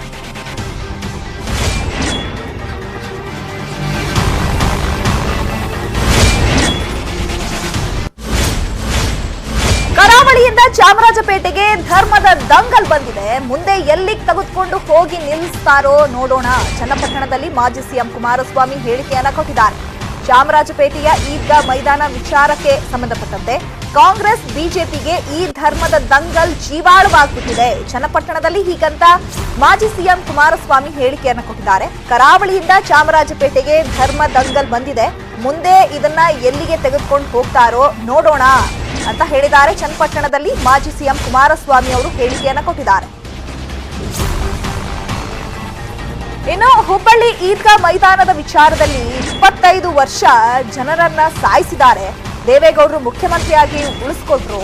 ಕರಾವಳಿಯಿಂದ ಚಾಮರಾಜಪೇಟೆಗೆ ಧರ್ಮದ ದಂಗಲ್ ಬಂದಿದೆ, ಮುಂದೆ ಎಲ್ಲಿಗೆ ತೆಗೆದುಕೊಂಡು ಹೋಗಿ ನಿಲ್ಲಿಸ್ತಾರೋ ನೋಡೋಣ. ಚನ್ನಪಟ್ಟಣದಲ್ಲಿ ಮಾಜಿ ಸಿಎಂ ಕುಮಾರಸ್ವಾಮಿ ಹೇಳಿಕೆಯನ್ನ ಕೊಟ್ಟಿದ್ದಾರೆ. ಚಾಮರಾಜಪೇಟೆಯ ಈದ್ಗಾ ಮೈದಾನ ವಿಚಾರಕ್ಕೆ ಸಂಬಂಧಪಟ್ಟಂತೆ ಕಾಂಗ್ರೆಸ್ ಬಿಜೆಪಿಗೆ ಈ ಧರ್ಮದ ದಂಗಲ್ ಜೀವಾಳವಾಗ್ಬಿಟ್ಟಿದೆ. ಚನ್ನಪಟ್ಟಣದಲ್ಲಿ ಹೀಗಂತ ಮಾಜಿ ಸಿಎಂ ಕುಮಾರಸ್ವಾಮಿ ಹೇಳಿಕೆಯನ್ನ ಕೊಟ್ಟಿದ್ದಾರೆ. ಕರಾವಳಿಯಿಂದ ಚಾಮರಾಜಪೇಟೆಗೆ ಧರ್ಮ ದಂಗಲ್ ಬಂದಿದೆ, ಮುಂದೆ ಇದನ್ನ ಎಲ್ಲಿಗೆ ತೆಗೆದುಕೊಂಡು ಹೋಗ್ತಾರೋ ನೋಡೋಣ ಅಂತ ಹೇಳಿದ್ದಾರೆ. ಚನ್ನಪಟ್ಟಣದಲ್ಲಿ ಮಾಜಿ ಸಿಎಂ ಕುಮಾರಸ್ವಾಮಿ ಅವರು ಹೇಳಿಕೆಯನ್ನ ಕೊಟ್ಟಿದ್ದಾರೆ. ಇನ್ನು ಹುಬ್ಬಳ್ಳಿ ಈದ್ಗಾ ಮೈದಾನದ ವಿಚಾರದಲ್ಲಿ 25 ವರ್ಷ ಜನರನ್ನ ಸಾಯಿಸಿದ್ದಾರೆ. ದೇವೇಗೌಡರು ಮುಖ್ಯಮಂತ್ರಿಯಾಗಿ ಉಳಿಸ್ಕೊಟ್ರು.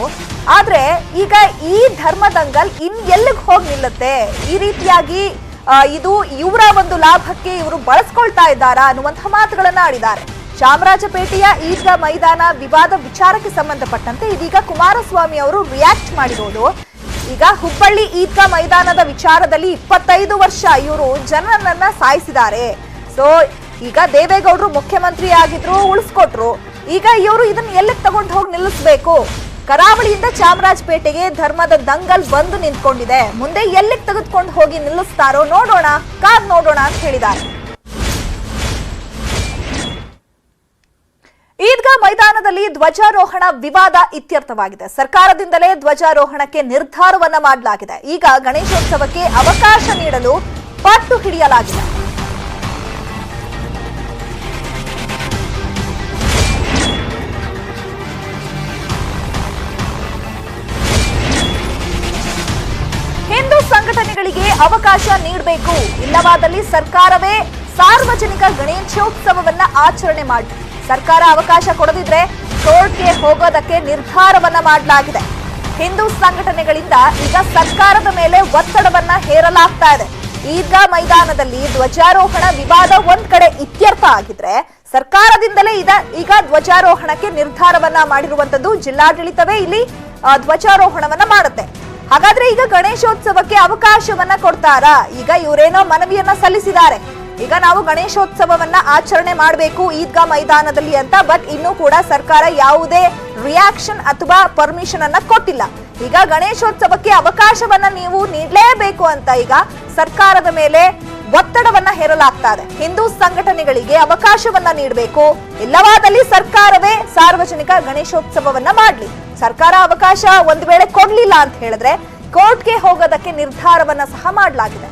ಆದ್ರೆ ಈಗ ಈ ಧರ್ಮದಂಗಲ್ ಎಲ್ಲಿಗೆ ಹೋಗಿ ನಿಲ್ಲುತ್ತೆ, ಈ ರೀತಿಯಾಗಿ ಇದು ಇವರ ಒಂದು ಲಾಭಕ್ಕೆ ಇವರು ಬಳಸ್ಕೊಳ್ತಾ ಇದ್ದಾರಾ ಅನ್ನುವಂತಹ ಮಾತುಗಳನ್ನ ಆಡಿದ್ದಾರೆ. ಚಾಮರಾಜಪೇಟೆಯ ಈದ್ಗಾ ಮೈದಾನ ವಿವಾದ ವಿಚಾರಕ್ಕೆ ಸಂಬಂಧಪಟ್ಟಂತೆ ಇದೀಗ ಕುಮಾರಸ್ವಾಮಿ ಅವರು ರಿಯಾಕ್ಟ್ ಮಾಡಿರೋದು. ಈಗ ಹುಬ್ಬಳ್ಳಿ ಈದ್ಗಾ ಮೈದಾನದ ವಿಚಾರದಲ್ಲಿ 25 ವರ್ಷ ಇವರು ಜನರನ್ನ ಸಾಯಿಸಿದ್ದಾರೆ. ಸೊ ಈಗ ದೇವೇಗೌಡರು ಮುಖ್ಯಮಂತ್ರಿ ಆಗಿದ್ರು, ಉಳಿಸ್ಕೊಟ್ರು. ಈಗ ಇವರು ಇದನ್ನ ಎಲ್ಲಿಗೆ ತಗೊಂಡು ಹೋಗಿ ನಿಲ್ಲಿಸಬೇಕು? ಕರಾವಳಿಯಿಂದ ಚಾಮರಾಜಪೇಟೆಗೆ ಧರ್ಮದ ದಂಗಲ್ ಬಂದು ನಿಂತ್ಕೊಂಡಿದೆ, ಮುಂದೆ ಎಲ್ಲಿಗೆ ತೆಗೆದುಕೊಂಡು ಹೋಗಿ ನಿಲ್ಲಿಸ್ತಾರೋ ನೋಡೋಣ, ಕಾದ್ ನೋಡೋಣ ಅಂತ ಹೇಳಿದ್ದಾರೆ. ಈದ್ಗಾ ಮೈದಾನದಲ್ಲಿ ಧ್ವಜಾರೋಹಣ ವಿವಾದ ಇತ್ಯರ್ಥವಾಗಿದೆ. ಸರ್ಕಾರದಿಂದಲೇ ಧ್ವಜಾರೋಹಣಕ್ಕೆ ನಿರ್ಧಾರವನ್ನ ಮಾಡಲಾಗಿದೆ. ಈಗ ಗಣೇಶೋತ್ಸವಕ್ಕೆ ಅವಕಾಶ ನೀಡಲು ಪಟ್ಟು ಹಿಡಿಯಲಾಗಿದೆ. ಹಿಂದೂ ಸಂಘಟನೆಗಳಿಗೆ ಅವಕಾಶ ನೀಡಬೇಕು, ಇಲ್ಲವಾದಲ್ಲಿ ಸರ್ಕಾರವೇ ಸಾರ್ವಜನಿಕ ಗಣೇಶೋತ್ಸವವನ್ನ ಆಚರಣೆ ಮಾಡಿ. ಸರ್ಕಾರ ಅವಕಾಶ ಕೊಡದಿದ್ರೆ ಕೋರ್ಟ್ಗೆ ಹೋಗೋದಕ್ಕೆ ನಿರ್ಧಾರವನ್ನ ಮಾಡಲಾಗಿದೆ. ಹಿಂದೂ ಸಂಘಟನೆಗಳಿಂದ ಈಗ ಸರ್ಕಾರದ ಮೇಲೆ ಒತ್ತಡವನ್ನ ಹೇರಲಾಗ್ತಾ ಇದೆ. ಈದ್ಗಾ ಮೈದಾನದಲ್ಲಿ ಧ್ವಜಾರೋಹಣ ವಿವಾದ ಒಂದ್ ಕಡೆ ಇತ್ಯರ್ಥ ಆಗಿದ್ರೆ, ಸರ್ಕಾರದಿಂದಲೇ ಈಗ ಧ್ವಜಾರೋಹಣಕ್ಕೆ ನಿರ್ಧಾರವನ್ನ ಮಾಡಿರುವಂತದ್ದು. ಜಿಲ್ಲಾಡಳಿತವೇ ಇಲ್ಲಿ ಧ್ವಜಾರೋಹಣವನ್ನ ಮಾಡುತ್ತೆ. ಹಾಗಾದ್ರೆ ಈಗ ಗಣೇಶೋತ್ಸವಕ್ಕೆ ಅವಕಾಶವನ್ನ ಕೊಡ್ತಾರಾ? ಈಗ ಇವರೇನೋ ಮನವಿಯನ್ನ ಸಲ್ಲಿಸಿದ್ದಾರೆ, ಈಗ ನಾವು ಗಣೇಶೋತ್ಸವವನ್ನ ಆಚರಣೆ ಮಾಡಬೇಕು ಈದ್ಗಾ ಮೈದಾನದಲ್ಲಿ ಅಂತ. ಬಟ್ ಇನ್ನೂ ಕೂಡ ಸರ್ಕಾರ ಯಾವುದೇ ರಿಯಾಕ್ಷನ್ ಅಥವಾ ಪರ್ಮಿಷನ್ ಅನ್ನ ಕೊಟ್ಟಿಲ್ಲ. ಈಗ ಗಣೇಶೋತ್ಸವಕ್ಕೆ ಅವಕಾಶವನ್ನ ನೀವು ನೀಡಲೇಬೇಕು ಅಂತ ಈಗ ಸರ್ಕಾರದ ಮೇಲೆ ಒತ್ತಡವನ್ನ ಹೇರಲಾಗ್ತಾ ಇದೆ. ಹಿಂದೂ ಸಂಘಟನೆಗಳಿಗೆ ಅವಕಾಶವನ್ನ ನೀಡಬೇಕು, ಇಲ್ಲವಾದಲ್ಲಿ ಸರ್ಕಾರವೇ ಸಾರ್ವಜನಿಕ ಗಣೇಶೋತ್ಸವವನ್ನ ಮಾಡ್ಲಿ. ಸರ್ಕಾರ ಅವಕಾಶ ಒಂದು ವೇಳೆ ಕೊಡ್ಲಿಲ್ಲ ಅಂತ ಹೇಳಿದ್ರೆ ಕೋರ್ಟ್ಗೆ ಹೋಗೋದಕ್ಕೆ ನಿರ್ಧಾರವನ್ನ ಸಹ ಮಾಡಲಾಗಿದೆ.